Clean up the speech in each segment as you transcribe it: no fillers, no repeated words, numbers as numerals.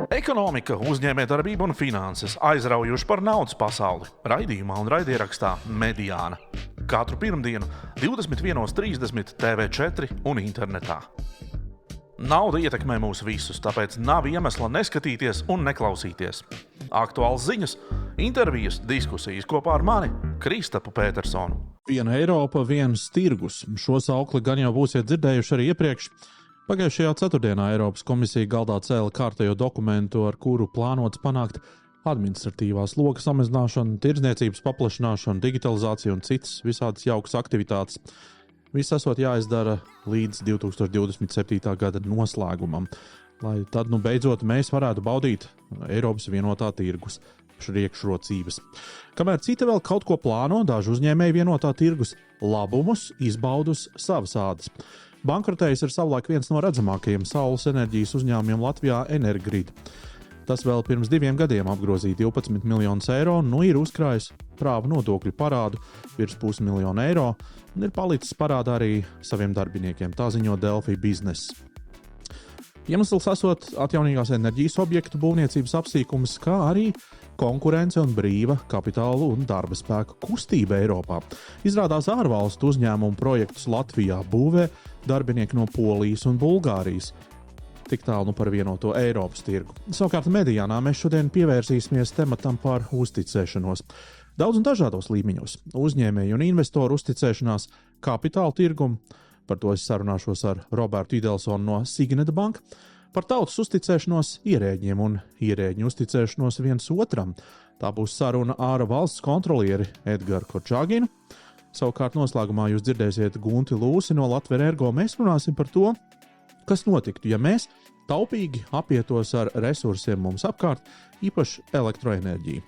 Ekonomika, uzņēmējdarbība un finanses aizraujuši par naudas pasauli. Raidījumā un raidierakstā Mediāna. Katru pirmdienu 21:30 TV4 un internetā. Nauda ietekmē mūs visus, tāpēc nav iemesla neskatīties un neklausīties. Aktuāls ziņas, intervijas, diskusijas kopā ar mani, Kristapu Petersonu. Viena Eiropa, viens tirgus. Šo saukli gan jau būsiet dzirdējuši arī iepriekš. Pagājušajā ceturtdienā Eiropas komisija galdā cēla kārtējo dokumentu, ar kuru plānots panākt administratīvās sloga samazināšanu, tirdzniecības paplašināšanu, digitalizāciju un citas visādas jaukas aktivitātes. Viss esot jāizdara līdz 2027. gada noslēgumam, lai tad beidzot mēs varētu baudīt Eiropas vienotā tirgus priekšrocības. Kamēr citi vēl kaut ko plāno, daži uzņēmēji vienotā tirgus labumus izbaudus savas ādas. Bankrotējis ir savulaik viens no redzamākajiem saules enerģijas uzņēmumiem Latvijā - Energrid. Tas vēl pirms 2 gadiem apgrozīja 12 miljonus eiro un ir uzkrājis prāvu nodokļu parādu virs $500,000 eiro un ir palicis parādā arī saviem darbiniekiem, tā ziņo Delfi bizness. Iemesls esot atjaunīgās enerģijas objektu būvniecības apsīkums, kā arī konkurence un brīva kapitāla un darba spēka kustība Eiropā. Izrādās ārvalstu uzņēmumu projektus Latvijā būvē darbinieki no Polijas un Bulgārijas. Tik tālu par vienoto Eiropas tirgu. Savukārt Mediānā mēs šodien pievērsīsimies tematam par uzticēšanos. Daudz un dažādos līmeņos. Uzņēmēju un investoru uzticēšanās kapitāla tirgumu. Par to es sarunāšos ar Robertu Idelsonu no Signet Bank. Par tautas uzticēšanos ierēģiem un ierēģņu uzticēšanos viens otram. Tā būs saruna ar valsts kontrolieri Edgaru Korčāginu. Savukārt noslēgumā jūs dzirdēsiet Gunti Lūsi no Latvijas Ergo. Mēs runāsim par to, kas notiktu, ja mēs taupīgi apietos ar resursiem mums apkārt, īpaši elektroenerģiju.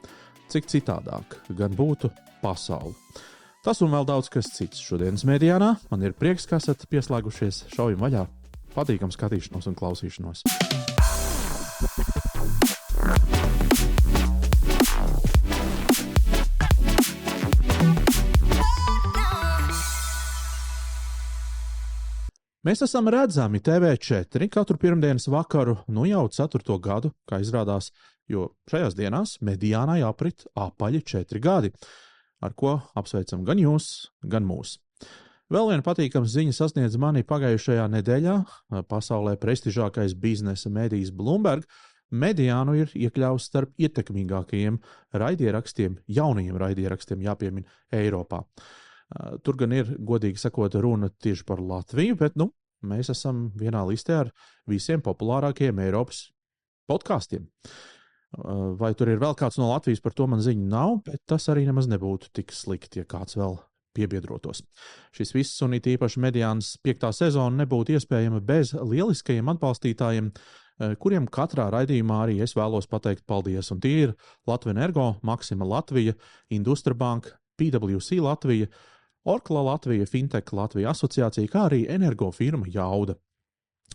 Cik citādāk gan būtu pasaule. Tas un vēl daudz kas cits šodienas Mediānā. Man ir prieks, ka esat pieslēgušies. Šaujam vaļā! Patīkam skatīšanos un klausīšanos! Mēs esam redzami TV4 katru pirmdienas vakaru, jau 4. gadu, kā izrādās, jo šajās dienās Mediānā jāaprit apaļi 4 gadi, ar ko apsveicam gan jūs, gan mūs. Vēl viena patīkama ziņa sasniedz mani pagājušajā nedēļā. Pasaulē prestižākais biznesa medijs Bloomberg Mediānu ir iekļāvis starp ietekmīgākajiem raidierakstiem, jaunajiem raidierakstiem, jāpiemin, Eiropā. Tur gan ir, godīgi sakot, runa tieši par Latviju, bet mēs esam vienā listē ar visiem populārākajiem Eiropas podkastiem. Vai tur ir vēl kāds no Latvijas, par to man ziņu nav, bet tas arī nemaz nebūtu tik slikti, ja kāds vēl piebiedrotos. Šis viss un it īpaši Mediānas 5. sezona nebūtu iespējama bez lieliskajiem atbalstītājiem, kuriem katrā raidījumā arī es vēlos pateikt paldies. Un tie ir Latvijas Ergo, Maxima Latvija, Industra Bank, PwC Latvija, Orkla Latvija, Fintech Latvija asociācija, kā arī energo firma Jauda.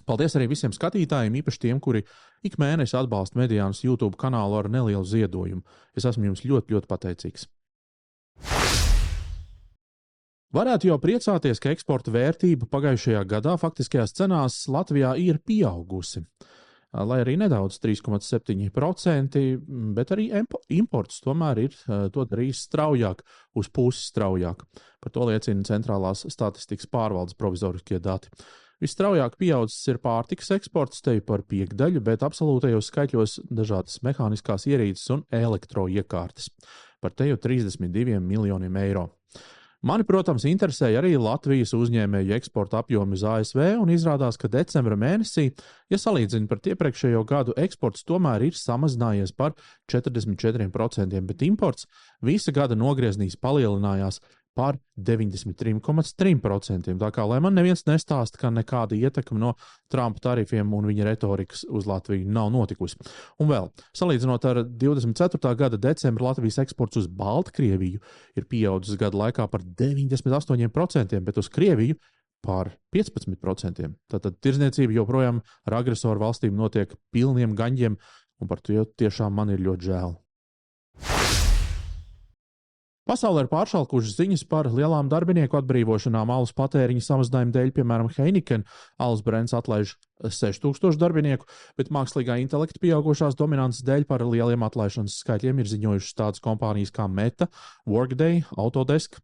Paldies arī visiem skatītājiem, īpaši tiem, kuri ik mēnesi atbalsta Mediānas YouTube kanālu ar nelielu ziedojumu. Es esmu jums ļoti, ļoti pateicīgs. Varētu jau priecāties, ka eksporta vērtība pagājušajā gadā faktiskajās cenās Latvijā ir pieaugusi. Lai arī nedaudz 3,7%, bet arī imports tomēr ir to darījis straujāk, uz pusi straujāk. Par to liecina Centrālās statistikas pārvaldes provizoriskie dati. Visstraujāk pieaudzis ir pārtikas eksports, te par 5%, bet absolūtajos skaitļos dažādas mehāniskās ierīces un elektroiekārtas. Par te jau 32 miljoniem eiro. Mani, protams, interesēja arī Latvijas uzņēmēju eksporta apjomi uz ASV, un izrādās, ka decembra mēnesī, ja salīdzina par iepriekšējo gadu, eksports tomēr ir samazinājies par 44%, bet imports visa gada nogrieznīs palielinājās par 93,3%. Tā kā lai man neviens nestāsta, ka nekāda ietekme no Trumpa tarifiem un viņa retorikas uz Latviju nav notikusi. Un vēl, salīdzinot ar 24. gada decembra Latvijas eksports uz Baltkrieviju ir pieaudzis gada laikā par 98%, bet uz Krieviju par 15%. Tātad tirdzniecība joprojām ar agresoru valstīm notiek pilniem gaņģiem, un par to tiešām man ir ļoti žēl. Pasaulē ir pāršalkušas ziņas par lielām darbinieku atbrīvošanām alus patēriņa samazinājumu dēļ, piemēram, Heineken alus brands atlaiž 6000 darbinieku, bet mākslīgā intelekta pieaugušās dominances dēļ par lieliem atlaišanas skaitļiem ir ziņojušas tādas kompānijas kā Meta, Workday, Autodesk,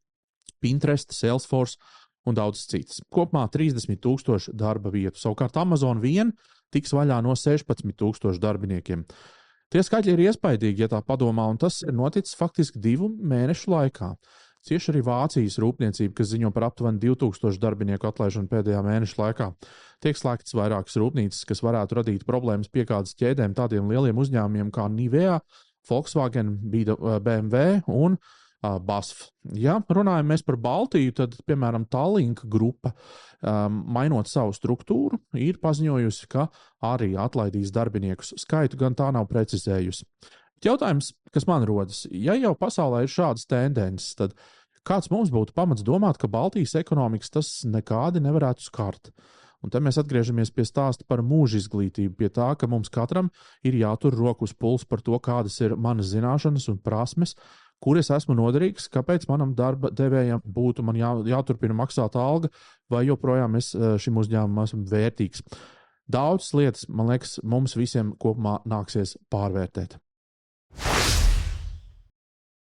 Pinterest, Salesforce un daudzas citas. Kopumā 30,000 darba vietu. Savukārt Amazon vien tiks vaļā no 16,000 darbiniekiem. Tie skaitļi ir iespaidīgi, ja tā padomā, un tas ir noticis faktiski 2 mēnešu laikā. Cieši arī Vācijas rūpniecība, kas ziņo par aptuveni 2000 darbinieku atlaišanu pēdējā mēneša laikā. Tiek slēgtas vairākas rūpnīcas, kas varētu radīt problēmas piegādes ķēdēm tādiem lieliem uzņēmumiem kā Nivea, Volkswagen, BMW un BASF. Ja runājam mēs par Baltiju, tad, piemēram, Tallink grupa, mainot savu struktūru, ir paziņojusi, ka arī atlaidīs darbiniekus. Skaitu gan tā nav precizējusi. Jautājums, kas man rodas, ja jau pasaulē ir šādas tendences, tad kāds mums būtu pamats domāt, ka Baltijas ekonomikas tas nekādi nevarētu skart? Un te mēs atgriežamies pie stāsta par mūža izglītību, pie tā, ka mums katram ir jātur roku uz pulsa par to, kādas ir manas zināšanas un prasmes, kur es esmu noderīgs, kāpēc manam darba devējam būtu man jāturpina maksāt alga, vai joprojām es šim uzņēmumam esmu vērtīgs. Daudzas lietas, man liekas, mums visiem kopumā nāksies pārvērtēt.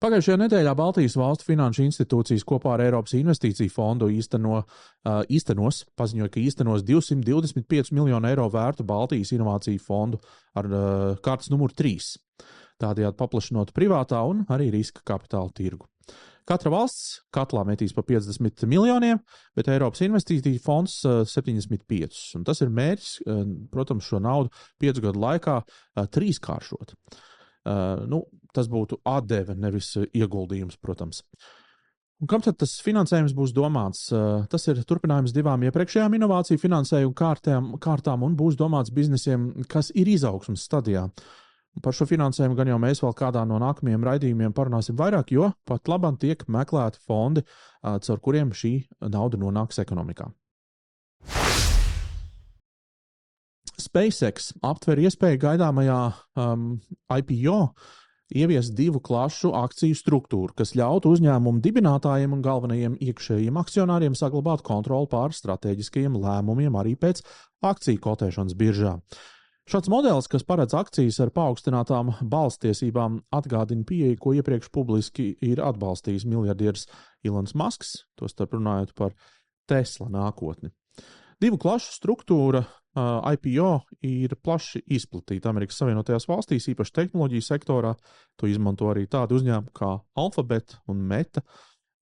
Pagājušajā nedēļā Baltijas valstu finanšu institūcijas kopā ar Eiropas investīciju fondu paziņoja, ka īstenos 225 miljonu eiro vērtu Baltijas inovāciju fondu ar kārtas numuru 3. Tādējādi paplašinot privātā un arī riska kapitāla tirgu. Katra valsts katlā metīs pa 50 miljoniem, bet Eiropas investīciju fonds 75. Un tas ir mērķis, protams, šo naudu 5 gadu laikā trīskāršot. Tas būtu atdeve, nevis ieguldījums, protams. Un kam tad tas finansējums būs domāts? Tas ir turpinājums 2 iepriekšējām inovāciju finansējumu kārtām un būs domāts biznesiem, kas ir izaugsmes stadijā. Par šo finansējumu gan jau mēs vēl kādā no nākamajiem raidījumiem parunāsim vairāk, jo pat labam tiek meklēti fondi, caur kuriem šī nauda nonāks ekonomikā. SpaceX aptver iespēju gaidāmajā IPO ieviest 2 klašu akciju struktūru, kas ļautu uzņēmumu dibinātājiem un galvenajiem iekšējiem akcionāriem saglabāt kontroli pār strateģiskajiem lēmumiem arī pēc akciju kotēšanas biržā. Šāds modelis, kas paredz akcijas ar paaugstinātām balstiesībām, atgādina pieeju, ko iepriekš publiski ir atbalstījis miljardieris Elons Musks, tostarp runājot par Tesla nākotni. 2 klašu struktūra IPO ir plaši izplatīta Amerikas Savienotajās valstīs, īpaši tehnoloģiju sektorā. To izmanto arī tādi uzņēmumi kā Alphabet un Meta,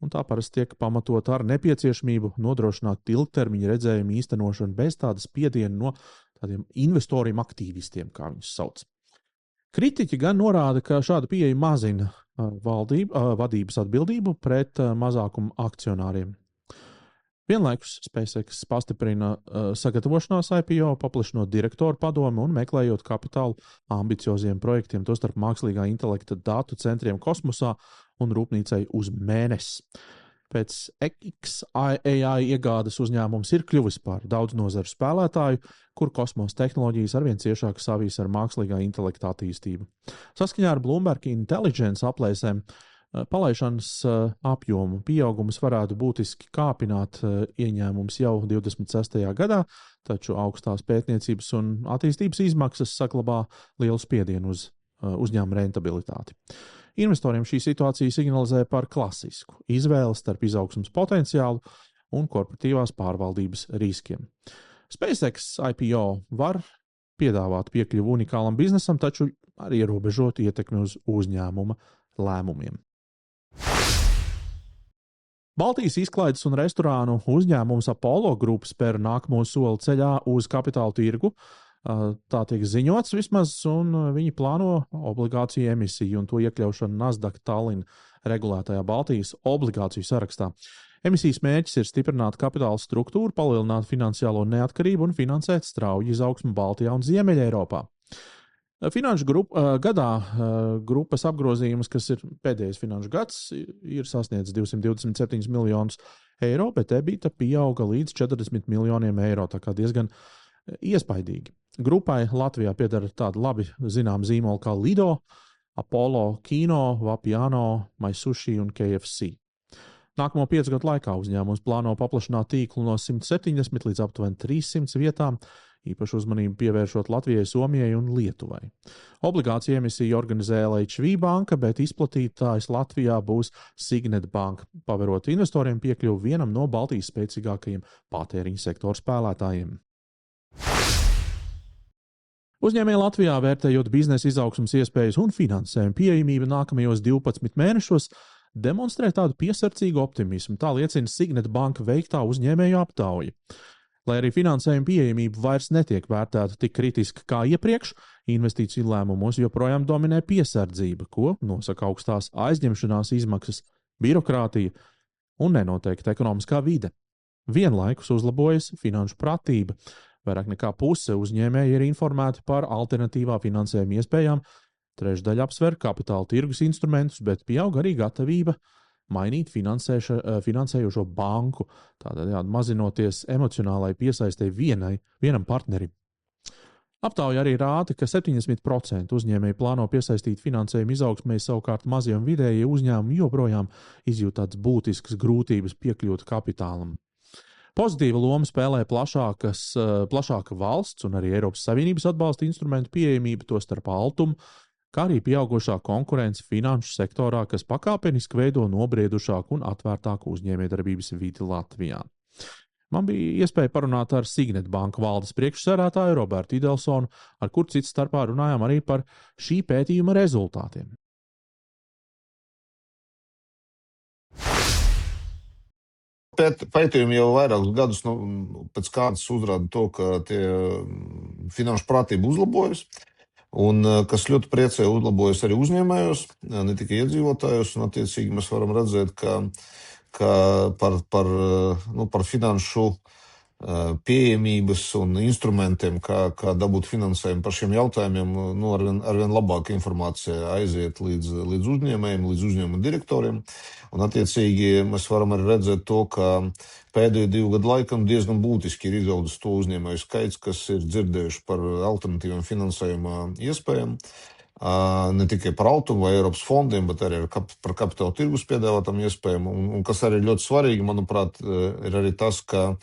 un tā parasti tiek pamatota ar nepieciešamību nodrošināt ilgtermiņa redzējumu īstenošanu bez tādas spiediena no tādiem investoriem, aktīvistiem, kā viņus sauc. Kritiķi gan norāda, ka šāda pieeja mazina vadības atbildību pret mazākumu akcionāriem. Vienlaikus SpaceX pastiprina sagatavošanās IPO, paplašinot direktoru padomu un meklējot kapitālu ambicioziem projektiem, tostarp mākslīgā intelekta datu centriem kosmosā un rūpnīcai uz Mēnesi. Pēc XAI iegādes uzņēmums ir kļuvis par daudz nozaru spēlētāju, kur kosmosa tehnoloģijas arvien ciešāk savijas ar mākslīgā intelekta attīstību. Saskaņā ar Bloomberg Intelligence aplēsēm palaišanas apjomu pieaugums varētu būtiski kāpināt ieņēmums jau 26. gadā, taču augstās pētniecības un attīstības izmaksas saglabā lielu spiedienu uz uzņēmuma rentabilitāti. Investoriem šī situācija signalizē par klasisku izvēli starp izaugsmes potenciālu un korporatīvās pārvaldības riskiem. SpaceX IPO var piedāvāt piekļuvu unikālam biznesam, taču arī ierobežot ietekmi uz uzņēmuma lēmumiem. Baltijas izklaides un restorānu uzņēmums Apollo Group spēr nākamo soli ceļā uz kapitāla tirgu. Tā tiek ziņots vismaz, un viņi plāno obligāciju emisiju un to iekļaušanu Nasdaq Tallinn regulētajā Baltijas obligāciju sarakstā. Emisijas mērķis ir stiprināt kapitāla struktūru, palielināt finansiālo neatkarību un finansēt strauju izaugsmu Baltijā un Ziemeļeiropā. Finanšu gadā grupas apgrozījums, kas ir pēdējais finanšu gads, ir sasniedzis 227 miljonus eiro, bet EBITDA pieauga līdz 40 miljoniem eiro, tā kā diezgan iespaidīgi. Grupai Latvijā pieder tāda labi zinām zīmola kā Lido, Apollo Kino, Vapiano, MySushi un KFC. Nākamo 5 gadu laikā uzņēmums plāno paplašināt tīklu no 170 līdz aptuveni 300 vietām, īpaši uzmanību pievēršot Latvijai, Somijai un Lietuvai. Obligāciju emisiju organizē LHV banka, bet izplatītājs Latvijā būs Signet banka, paverot investoriem piekļuvi vienam no Baltijas spēcīgākajiem patēriņa sektora spēlētājiem. Uzņēmēji Latvijā, vērtējot biznesa izaugsmes iespējas un finansējumu pieejamību nākamajos 12 mēnešos, demonstrē tādu piesardzīgu optimismu, tā liecina Signet banka veiktā uzņēmēju aptauja. Lai arī finansējuma pieejamība vairs netiek vērtēta tik kritiski kā iepriekš, investīciju lēmumos joprojām dominē piesardzība, ko nosaka augstās aizņemšanās izmaksas, birokrātija un nenoteikta ekonomiskā vide. Vienlaikus uzlabojas finanšu pratība. Vairāk nekā puse uzņēmēji ir informēti par alternatīvā finansējuma iespējām, trešdaļa apsver kapitāla tirgus instrumentus, bet pieaug arī gatavība mainīt finansējošo banku, tādējādi mazinoties emocionālai piesaistei vienam partnerim. Aptauja arī rāda, ka 70% uzņēmēji plāno piesaistīt finansējumu izaugsmei, savukārt mazie un vidējie uzņēmumi joprojām izjūt tādas būtiskas grūtības piekļūt kapitālam. Pozitīva loma spēlē plašāka valsts un arī Eiropas Savienības atbalsta instrumentu pieejamība, tostarp Altumu, kā arī pieaugušā konkurence finanšu sektorā, kas pakāpeniski veido nobriedušāku un atvērtāku uzņēmējdarbības vidi Latvijā. Man bija iespēja parunāt ar Signet banku valdes priekšsēdētāju Robertu Idelsonu, ar kur cits starpā runājām arī par šī pētījuma rezultātiem. Pētījumi jau vairākus gadus pēc kārtas uzrāda to, ka tie finanšu pratība uzlabojas, un kas ļoti priecē uzlabojas arī uzņēmējos, ne tikai iedzīvotājos, un attiecīgi mēs varam redzēt, ka par finanšu pieejamības un instrumentiem, kā dabūt finansējumu par šiem jautājumiem, arvien labāka informācija aiziet līdz uzņēmējiem, līdz uzņēmuma direktoriem. Un attiecīgi mēs varam arī redzēt to, ka pēdējo 2 gadu laikam diezgan būtiski ir izaudzis to uzņēmēju skaits, kas ir dzirdējuši par alternatīviem finansējuma iespējām. Ne tikai par Altumu vai Eiropas fondiem, bet arī par kapitāla tirgus piedāvātām iespējām. Un kas arī ļoti svarīgi, manuprāt, ir arī tas, ka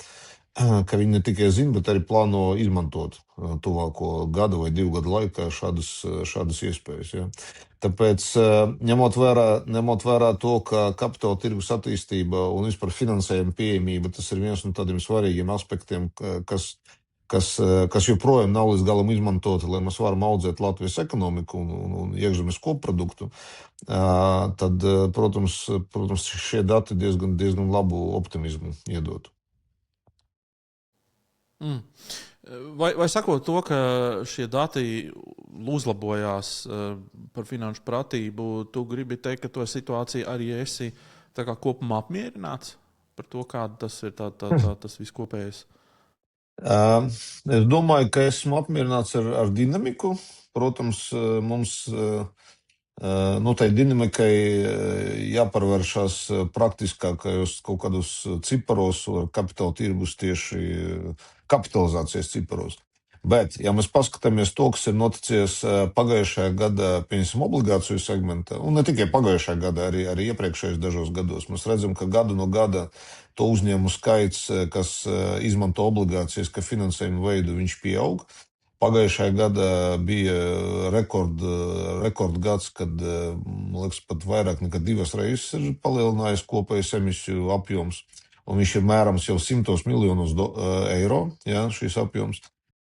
viņi ne tikai zina, bet arī plāno izmantot tuvāko gadu vai 2 gadu laikā šādas iespējas. Ja. Tāpēc, ņemot vērā to, ka kapitāla tirgus attīstība un vispār finansējuma pieejamība, tas ir viens no tādiem svarīgiem aspektiem, kas joprojām nav līdz galam izmantoti, lai mēs varam audzēt Latvijas ekonomiku un iekšzemes koproduktu, tad, protams, šie dati diezgan labu optimismu iedot. Vai sakot to, ka šie dati uzlabojās par finanšu pratību, tu gribi teikt, ka to situāciju arī esi tā kā kopumā apmierināts par to, kāda tas ir tas viskopējais? Es domāju, ka esmu apmierināts ar dinamiku. Protams, mums tai dinamikai jāparvēršas praktiskākajos kaut kādos ciparos, kapitāla tirgus tieši kapitalizācijas ciparos. Bet, ja mēs paskatāmies to, kas ir noticies pagājušajā gadā, piemēram, obligāciju segmentā, un ne tikai pagājušajā gadā, arī iepriekšējos dažos gados, mēs redzam, ka gadu no gada to uzņēmumu skaits, kas izmanto obligācijas, ka finansējumu veidu viņš pieaug. Pagājušajā gadā bija rekordgads, kad, man liekas, pat vairāk nekā 2 reizes ir palielinājies kopējais emisiju apjoms, un viņš ir mērams jau 100 miljonos eiro, ja, šīs apjoms.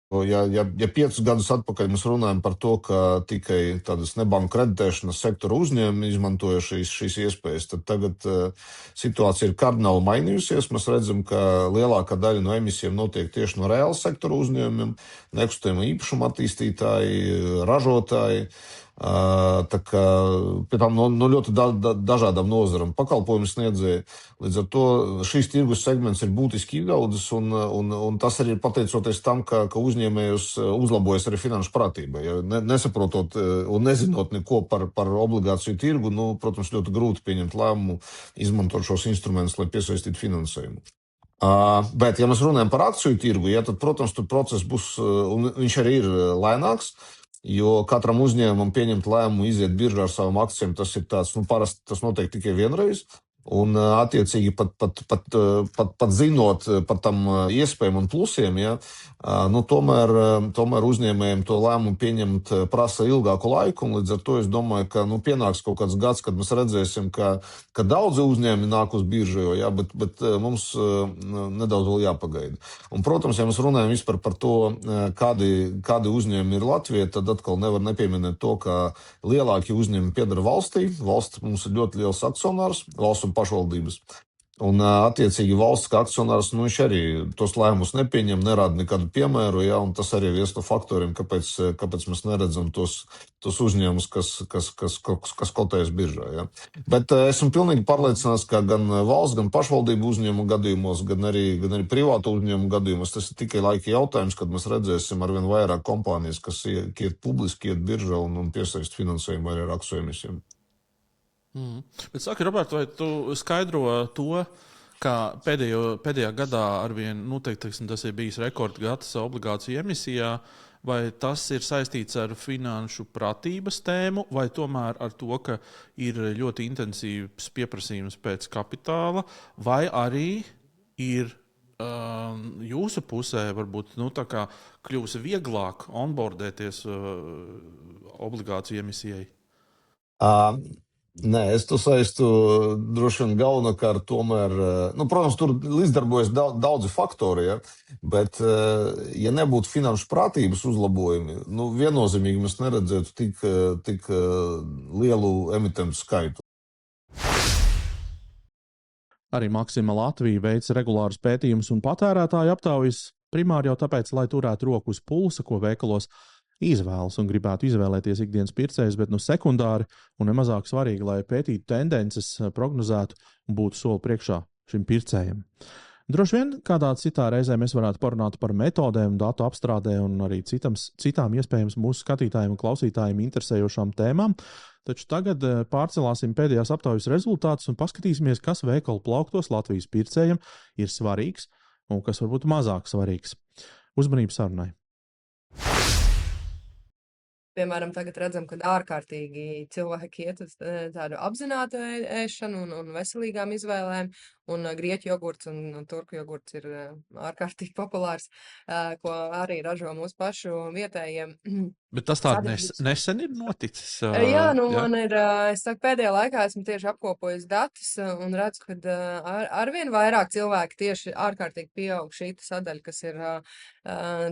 Ja 5 gadus atpakaļ mēs runājam par to, ka tikai tādas nebanku kreditēšanas sektora uzņēmumi izmantoja šīs iespējas, tad tagad situācija ir kardināli mainījusies. Mēs redzam, ka lielākā daļa no emisijām notiek tieši no reāla sektora uzņēmumiem, nekustamā īpašuma attīstītāji, ražotāji. Tā kā pie tām no ļoti dažādām nozarām pakalpojumu sniedzēji. Līdz ar to šīs tirgus segments ir būtiski izaudzis, un tas arī ir pateicoties tam, ka uzņēmējus uzlabojas arī finanšu pratība. Ja nesaprotot un nezinot neko par obligāciju tirgu, protams, ļoti grūti pieņemt lēmumu, izmantot šos instrumentus, lai piesaistītu finansējumu. Bet, ja mēs runājam par akciju tirgu, tad, protams, tur process būs, un viņš arī ir lēnāks. Jo katram uzņēmumam pieņemt lēmumu iziet biržā ar savām akcijām, tas ir tāds, parasti tas notiek tikai vienreiz. Un, attiecīgi, pat zinot par tam iespējām un plusiem, ja, tomēr uzņēmējiem to lēmumu pieņemt prasa ilgāku laiku. Līdz ar to es domāju, ka pienāks kaut kāds gads, kad mēs redzēsim, ka daudzi uzņēmumi nāk uz biržu, ja, bet mums nedaudz vēl jāpagaida. Un, protams, ja mēs runājam vispār par to, kādi uzņēmumi ir Latvijā, tad atkal nevar nepieminēt to, ka lielākie uzņēmumi pieder valstī. Valsts mums ir ļoti liels akcionārs, valsts un pašvaldības. Un, attiecīgi, valsts kā akcionārs, viņš arī tos lēmumus nepieņem, nerāda nekādu piemēru, ja, un tas arī ir viens no faktoriem, kāpēc mēs neredzam tos uzņēmumus, kas kotējas biržā. Ja. Bet esmu pilnīgi pārliecināts, ka gan valsts, gan pašvaldību uzņēmumu gadījumos, gan arī privātu uzņēmumu gadījumos, tas ir tikai laika jautājums, kad mēs redzēsim arvien vairāk kompānijas, kas iet publiski, iet biržā un piesaist finansējumu arī ar akciju emisijām. Bet saki, Robert, vai tu skaidro to, ka pēdējā gadā arvien, tas ir bijis rekordgads obligāciju emisijā, vai tas ir saistīts ar finanšu pratības tēmu, vai tomēr ar to, ka ir ļoti intensīvs pieprasījums pēc kapitāla, vai arī ir jūsu pusē varbūt kļūs vieglāk onboardēties obligāciju emisijai? Nē, es to saistu droši vien galvenokārt tomēr, protams, tur līdzdarbojas daudzi faktori, ja, bet, ja nebūtu finanšu prātības uzlabojumi, viennozīmīgi mēs neredzētu tik lielu emitentu skaitu. Arī Maxima Latvija veic regulārus pētījumus un patērētāju aptaujas, primāri jau tāpēc, lai turētu roku uz pulsa, ko veikalos izvēlas un gribētu izvēlēties ikdienas pircējus, bet sekundāri un nemazāk svarīgi, lai pētītu tendences, prognozētu un būtu soli priekšā šim pircējam. Droši vien kādā citā reizē mēs varētu parunāt par metodēm, datu apstrādē un arī citām iespējams mūsu skatītājiem un klausītājiem interesējošām tēmām, taču tagad pārcelāsim pēdējās aptaujas rezultātus un paskatīsimies, kas veikalu plauktos Latvijas pircējiem ir svarīgs un kas varbūt mazāk svarīgs. Uzmanību sarunai! Piemēram, tagad redzam, ka ārkārtīgi cilvēki iet uz tādu apzinātu ēšanu un veselīgām izvēlēm, un grieķu jogurts un turku jogurts ir ārkārtīgi populārs, ko arī ražo mūsu pašu vietējiem. Bet tas tā nesen ir noticis? Jā, man ir, es saku, pēdējā laikā esmu tieši apkopojis datus un redzu, ka arvien vairāk cilvēki tieši ārkārtīgi pieaug šī sadaļa, kas ir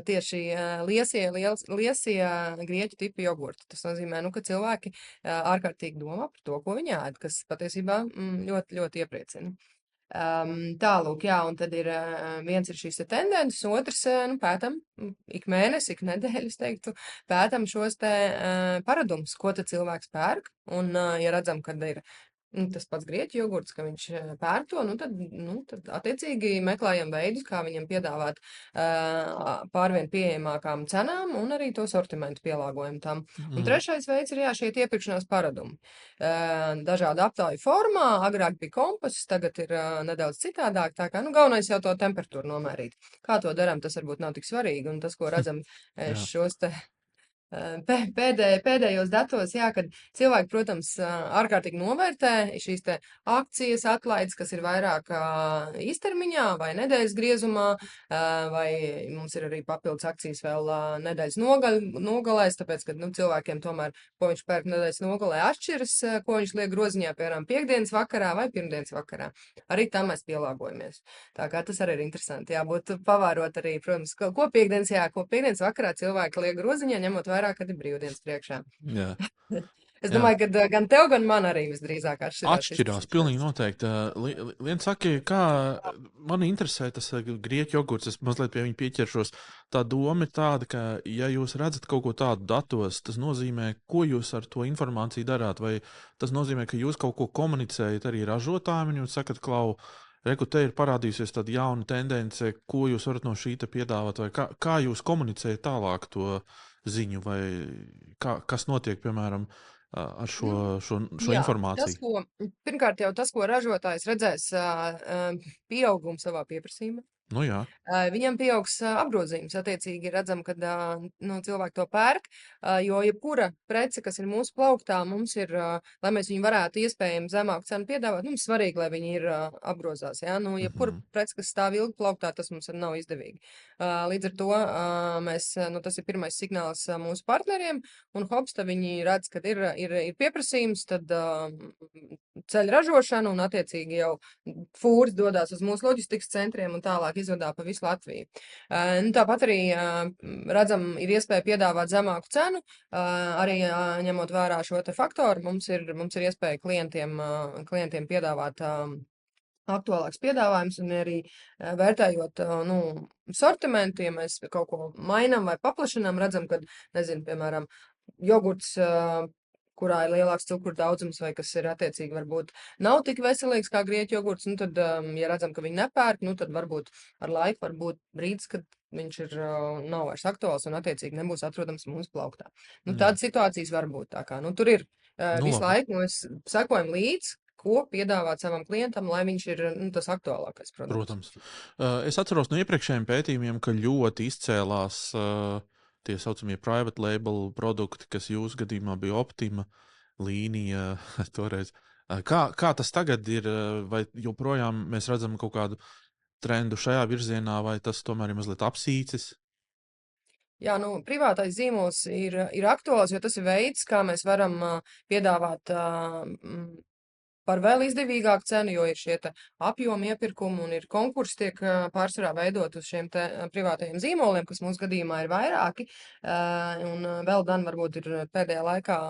tieši liesie grieķu tipu jogurti. Tas nozīmē, ka cilvēki ārkārtīgi domā par to, ko viņi ēd, kas patiesībā ļoti, ļoti iepriecina. Tālūk, jā, un tad ir viens ir šīs tendences, otrs, pētam ik mēnesi, ik nedēļu, es teiktu, pētam šos paradumus, ko tad cilvēks pērk, un ja redzam, kad ir tas pats grieķu jogurts, ka viņš pērk to, tad attiecīgi meklējam veidus, kā viņam piedāvāt pārvien pieejamākām cenām un arī to sortimentu pielāgojam tam. Un trešais veids ir, šie iepirkšanās paradumi. Dažādu aptauju formā, agrāk bija kompass, tagad ir nedaudz citādāk, tā kā, galvenais jau to temperatūru nomērīt. Kā to darām, tas varbūt nav tik svarīgi, un tas, ko redzam šos pēdējos datos, kad cilvēki, protams, ārkārtīgi novērtē šīs akcijas atlaides, kas ir vairāk īstermiņā vai nedēļas griezumā, vai mums ir arī papildus akcijas vēl nedēļas nogalēs, tāpēc, ka cilvēkiem tomēr, ko viņš pērk nedēļas nogalē, atšķiras, ko viņš liek groziņā, piemēram, piekdienas vakarā vai pirmdienas vakarā. Arī tam mēs pielāgojamies. Tā kā tas arī ir interesanti, jābūt pavārot arī, protams, ko piekdienas vakarā cilvēki liek groziņā, ņemot vairāk, kad ir brīvdienas priekšā. Jā. Es domāju, ka gan tev, gan man arī visdrīzāk atšķirās. Pilnīgi noteikti. Lien saki, kā man interesē tas grieķu jogurts, es mazliet pie viņa pieķeršos. Tā doma ir tāda, ka, ja jūs redzat kaut ko tādu datos, tas nozīmē, ko jūs ar to informāciju darāt, vai tas nozīmē, ka jūs kaut ko komunicējat arī ražotājiem, un jūs sakat, Klau, reku, te ir parādījusies tāda jauna tendence, ko jūs varat no šīta piedāvāt, vai kā jūs komunicējat tālāk to ziņu, vai kas notiek, piemēram, ar šo informāciju? Pirmkārt jau tas, ko ražotājs redzēs pieaugumu savā pieprasījumā. Nu jā. Viņam pieaugs apgrozījums. Attiecīgi redzam, ka cilvēki to pērk, jo jebkura prece, kas ir mūsu plauktā, mums ir, lai mēs viņu varētu iespējami zemāku cenu piedāvāt, mums svarīgi, lai viņi ir apgrozās. Ja? Jebkura prece, kas stāv ilgi plauktā, tas mums nav izdevīgi. Līdz ar to tas ir pirmais signāls mūsu partneriem, un hopsta viņi redz, ka ir pieprasījums, tad ceļ ražošanu un attiecīgi jau fūrs dodās uz mūsu loģistikas centriem un tālāk izvadā pa visu Latviju. Tāpat arī redzam, ir iespēja piedāvāt zemāku cenu, arī ņemot vērā šo te faktoru, mums ir iespēja klientiem piedāvāt aktuālāks piedāvājums un arī vērtējot sortimentu, ja mēs kaut ko mainām vai paplašinām, redzam, ka, piemēram, jogurts, kurā ir lielāks cukuru daudzums vai kas ir attiecīgi varbūt nav tik veselīgs kā grieķu jogurts, tad, ja redzam, ka viņi nepērk, tad varbūt ar laiku varbūt brīdis, kad viņš nav vairs aktuāls un attiecīgi nebūs atrodams mūsu plauktā. Tādas situācijas var būt tā kā. Tur ir visu laiku, mēs sekojam līdz, ko piedāvāt savam klientam, lai viņš ir tas aktuālākais produkts. Protams. Es atceros no iepriekšējiem pētījumiem, ka ļoti izcēlās tie saucamie private label produkti, kas jūsu gadījumā bija Optima līnija toreiz. Kā tas tagad ir? Vai joprojām mēs redzam kaut kādu trendu šajā virzienā, vai tas tomēr ir mazliet apsīcis? Jā, privātais zīmols ir aktuāls, jo tas ir veids, kā mēs varam piedāvāt par vēl izdevīgāku cenu, jo ir šie apjomi iepirkumi un ir konkursi tiek pārsvarā veidot uz šiem privātajiem zīmoliem, kas mūsu gadījumā ir vairāki. Un vēl dan varbūt ir pēdējā laikā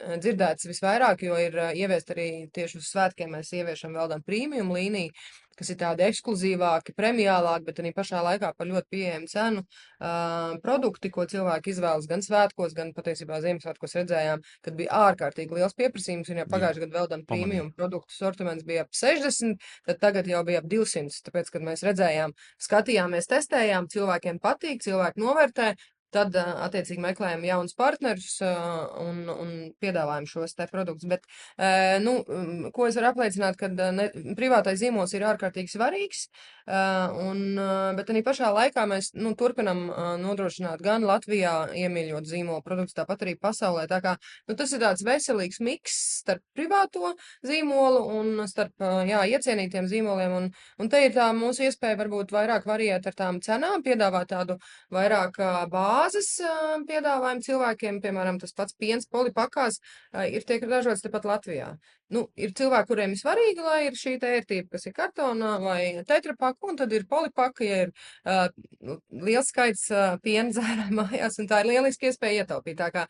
dzirdēts visvairāk, jo ir ieviest arī tieši uz svētkiem mēs ieviešam vēl dan premium līniju, kas ir tādi ekskluzīvāki, premiālāki, bet arī pašā laikā par ļoti pieejamu cenu produkti, ko cilvēki izvēlas gan svētkos, gan patiesībā Ziemassvētkos redzējām, kad bija ārkārtīgi liels pieprasījums, un jau pagājušajā gadā vēl dan premium produktu sortiments bija ap 60, tad tagad jau bija ap 200, tāpēc, kad mēs redzējām, skatījāmies, testējām, cilvēkiem patīk, cilvēki novērtē, tad, attiecīgi, meklējam jaunus partnerus un piedāvājam šos te produktus. Bet, ko es varu apliecināt, kad privātais zīmols ir ārkārtīgi svarīgs, bet arī pašā laikā mēs turpinam nodrošināt gan Latvijā iemīļot zīmolu produktus, tāpat arī pasaulē. Tā kā tas ir tāds veselīgs miks starp privāto zīmolu un starp iecienītiem zīmoliem. Un te ir tā mūsu iespēja varbūt vairāk variēt ar tām cenām, piedāvāt tādu vairāk bāzes piedāvājumu cilvēkiem, piemēram, tas pats piens polipakās tiek ražots tepat Latvijā. Ir cilvēki, kuriem ir svarīgi, lai ir šī ērtība, kas ir kartonā vai tetrapaka, un tad ir polipaka, ja ir liels skaits piena dzērā mājās, un tā ir lieliski iespēja ietaupīt. Tā kā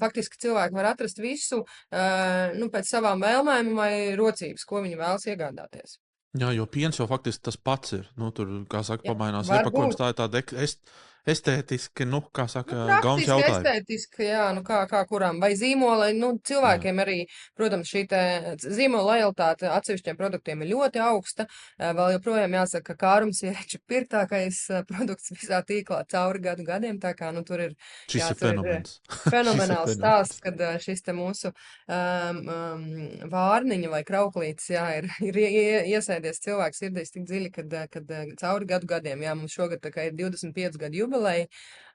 faktiski cilvēki var atrast visu pēc savām vēlmēm vai rocības, ko viņi vēlas iegādāties. Jā, jo piens jau faktiski tas pats ir. Tur, kā saka, pamainās iepakojums, tā ir tāda estētiski, kā saka, gauns jautājums. Estētiski, jā, kā kuram. Vai zīmola, cilvēkiem arī, protams, šī zīmola lojalitāte atsevišķiem produktiem ir ļoti augsta. Vēl joprojām jāsaka, ka kārums ir pirktākais produkts visā tīklā cauri gadiem, tā kā, tur ir. Šis ir fenomens. Fenomenāls stāsts, kad šis te mūsu vārniņa vai krauklītis, jā, ir iesēdies cilvēks sirdīs tik dziļi, kad cauri gadiem, jā, mums šogad tā kā ir 25 gadu jubileja,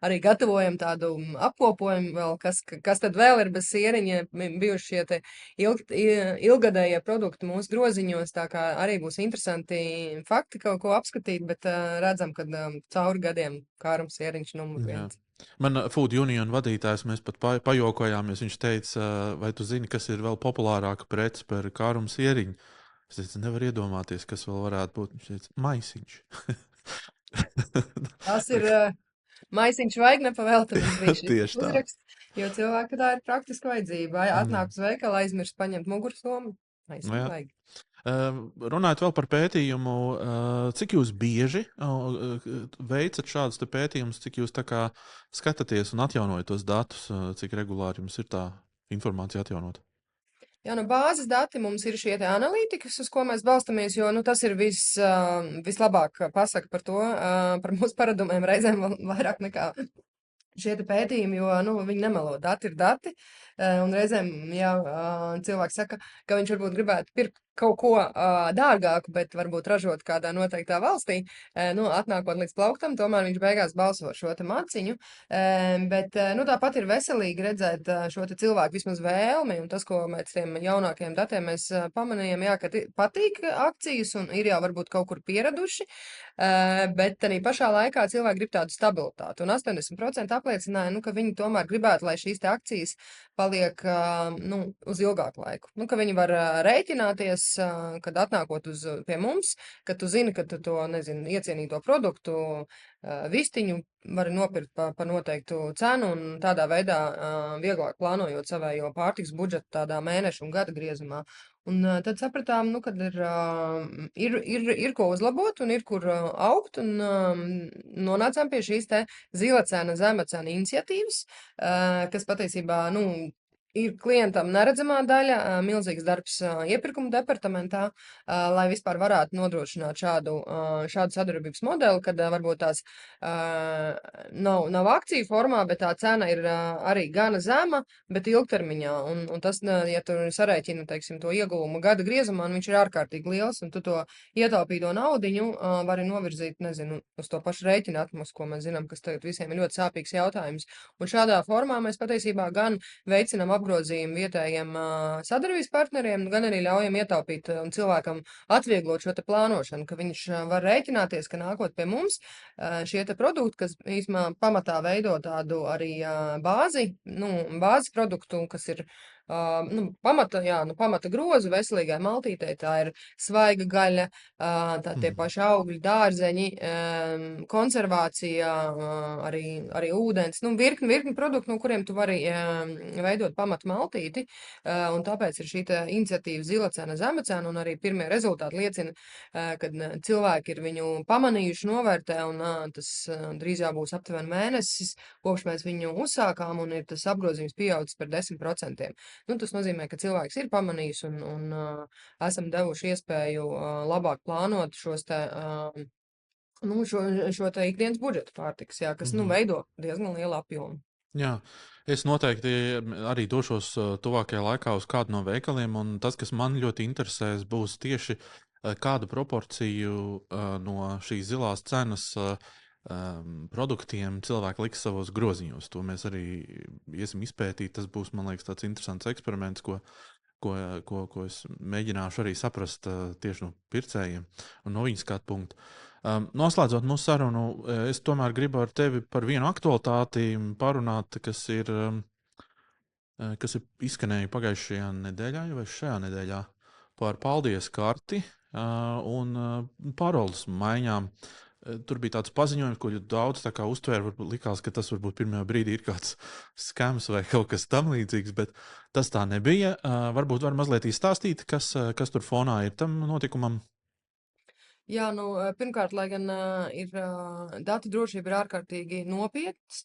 arī gatavojam tādu apkopojumu vēl, kas tad vēl ir bez sieriņa bijuši šie te ilgadējie produkti mūsu groziņos, tā kā arī būs interesanti fakti kaut ko apskatīt, bet redzam, ka cauri gadiem kārums sieriņš numur 1. Man Food Union vadītājs, mēs pat pajokojāmies, viņš teica, vai tu zini, kas ir vēl populārāka prece par kārumu sieriņu? Es teicu, nevar iedomāties, kas vēl varētu būt. Viņš teica, maisiņš. Tas ir maisiņš vajag nepavēltam Tieši tā. Uzrakst, jo cilvēki tā ir praktiski vajadzība. Atnāk uz veikalu, aizmirst paņemt mugursomu, maisiņš vajag. Runājot vēl par pētījumu, cik jūs bieži veicat šādus pētījumus, cik jūs tā kā skatāties un atjaunojat tos datus, cik regulāri jums ir tā informācija atjaunota? Jā, bāzes dati mums ir šie analītikas, uz ko mēs balstamies, jo tas ir vislabāk pasaka par to, par mūsu paradumiem reizēm vairāk nekā šie pētījumi, jo viņi nemelo. Dati ir dati. Un reizēm, jā, cilvēks saka, ka viņš varbūt gribētu pirkt kaut ko dārgāku, bet varbūt ražot kādā noteiktā valstī, atnākot līdz plauktam, tomēr viņš beigās balso šo te maciņu. Bet tāpat ir veselīgi redzēt šo te cilvēku vismaz vēlmi, un tas, ko mēs tiem jaunākajiem datiem mēs pamanījām, jā, ka patīk akcijas un ir jau varbūt kaut kur pieraduši, bet arī pašā laikā cilvēki grib tādu stabilitāti. Un 80% apliecināja, ka viņi tomēr gribētu, lai šīs te akcijas paliek uz ilgāku laiku. Ka viņi var rēķināties, kad atnākot pie mums, ka tu zini, ka tu to, iecienīto produktu, vistiņu vari nopirkt par noteiktu cenu un tādā veidā vieglāk plānojot savējo pārtiks budžetu tādā mēnešu un gada griezumā. Un tad sapratām, kad ir ko uzlabot un ir kur augt, un nonācām pie šīs te zila cena, zema cena iniciatīvas, kas patiesībā, ir klientam neredzamā daļa, milzīgs darbs iepirkuma departamentā, lai vispār varētu nodrošināt šādu sadarbības modeli, kad varbūt tās nav akciju formā, bet tā cena ir arī gana zema, bet ilgtermiņā. Un tas, ja tu sarēķini, teiksim, to ieguvumu gada griezumā, viņš ir ārkārtīgi liels, un tu to ietaupīto naudiņu vari novirzīt, uz to pašu rēķinu atmos, ko mēs zinām, kas tagad visiem ir ļoti sāpīgs jautājums. Un šādā formā mēs patiesībā gan veicinām apgrozījumu vietējiem sadarbības partneriem, gan arī ļaujam ietaupīt un cilvēkam atvieglot šo te plānošanu, ka viņš var rēķināties, ka nākot pie mums šie te produkti, kas īsumā pamatā veido tādu arī bāzi produktu, kas ir pamata grozu veselīgai maltītei, tā ir svaiga gaļa, tā tie paši augļi, dārzeņi, konservācija, arī ūdens, virkni produktu, no kuriem tu vari veidot pamatu maltīti, un tāpēc ir šī iniciatīva zila cena, zema cena, un arī pirmie rezultāti liecina, kad cilvēki ir viņu pamanījuši, novērtē, un tas drīz jau būs aptuveni mēnesis, kopš mēs viņu uzsākām, un ir tas apgrozījums pieaudzis par 10%. Tas nozīmē, ka cilvēks ir pamanījis un esam devuši iespēju labāk plānot šos te, šo te ikdienas budžetu pārtikas, jā, kas, veido diezgan lielu apjomu. Jā, es noteikti arī došos tuvākajā laikā uz kādu no veikaliem, un tas, kas man ļoti interesēs, būs tieši kādu proporciju no šīs zilās cenas produktiem cilvēki liks savos groziņos. To mēs arī iesim izpētīt. Tas būs, man liekas, tāds interesants eksperiments, ko es mēģināšu arī saprast tieši no pircējiem un no viņu skatu punktu. Noslēdzot mūsu sarunu, es tomēr gribu ar tevi par vienu aktualitāti parunāt, kas ir izskanēja pagājušajā nedēļā vai šajā nedēļā par paldies karti un paroles maiņām. Tur bija tāds paziņojums, ko ļoti daudz uztvēra. Varbūt likās, ka tas varbūt pirmajā brīdī ir kāds skams vai kaut kas tam līdzīgs, bet tas tā nebija. Varbūt var mazliet izstāstīt, kas tur fonā ir tam notikumam? Jā, pirmkārt, lai gan ir datu drošība ir ārkārtīgi nopietns,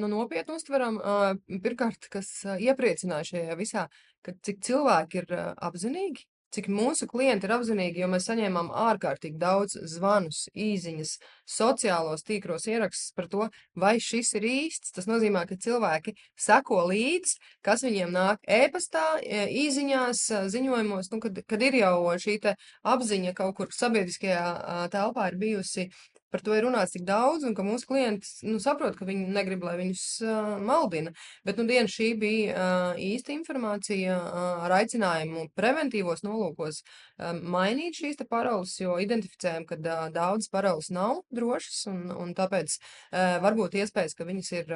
nopietni uztveram. Pirmkārt, kas iepriecināja šajā visā, ka cik cilvēki ir apzinīgi, cik mūsu klienti ir apzinīgi, jo mēs saņēmām ārkārtīgi daudz zvanus, īziņas, sociālos tīklos ierakstus par to, vai šis ir īsts. Tas nozīmē, ka cilvēki seko līdzi, kas viņiem nāk e-pastā, īziņās, ziņojumos, kad ir jau šī te apziņa kaut kur sabiedriskajā telpā ir bijusi. Par to ir runāts tik daudz, un ka mūsu klienti saprot, ka viņi negrib, lai viņus maldina. Bet diena šī bija īsta informācija ar aicinājumu preventīvos nolūkos mainīt šīs te paroles, jo identificējam, ka daudzas paroles nav drošas, un tāpēc varbūt iespējas, ka viņas ir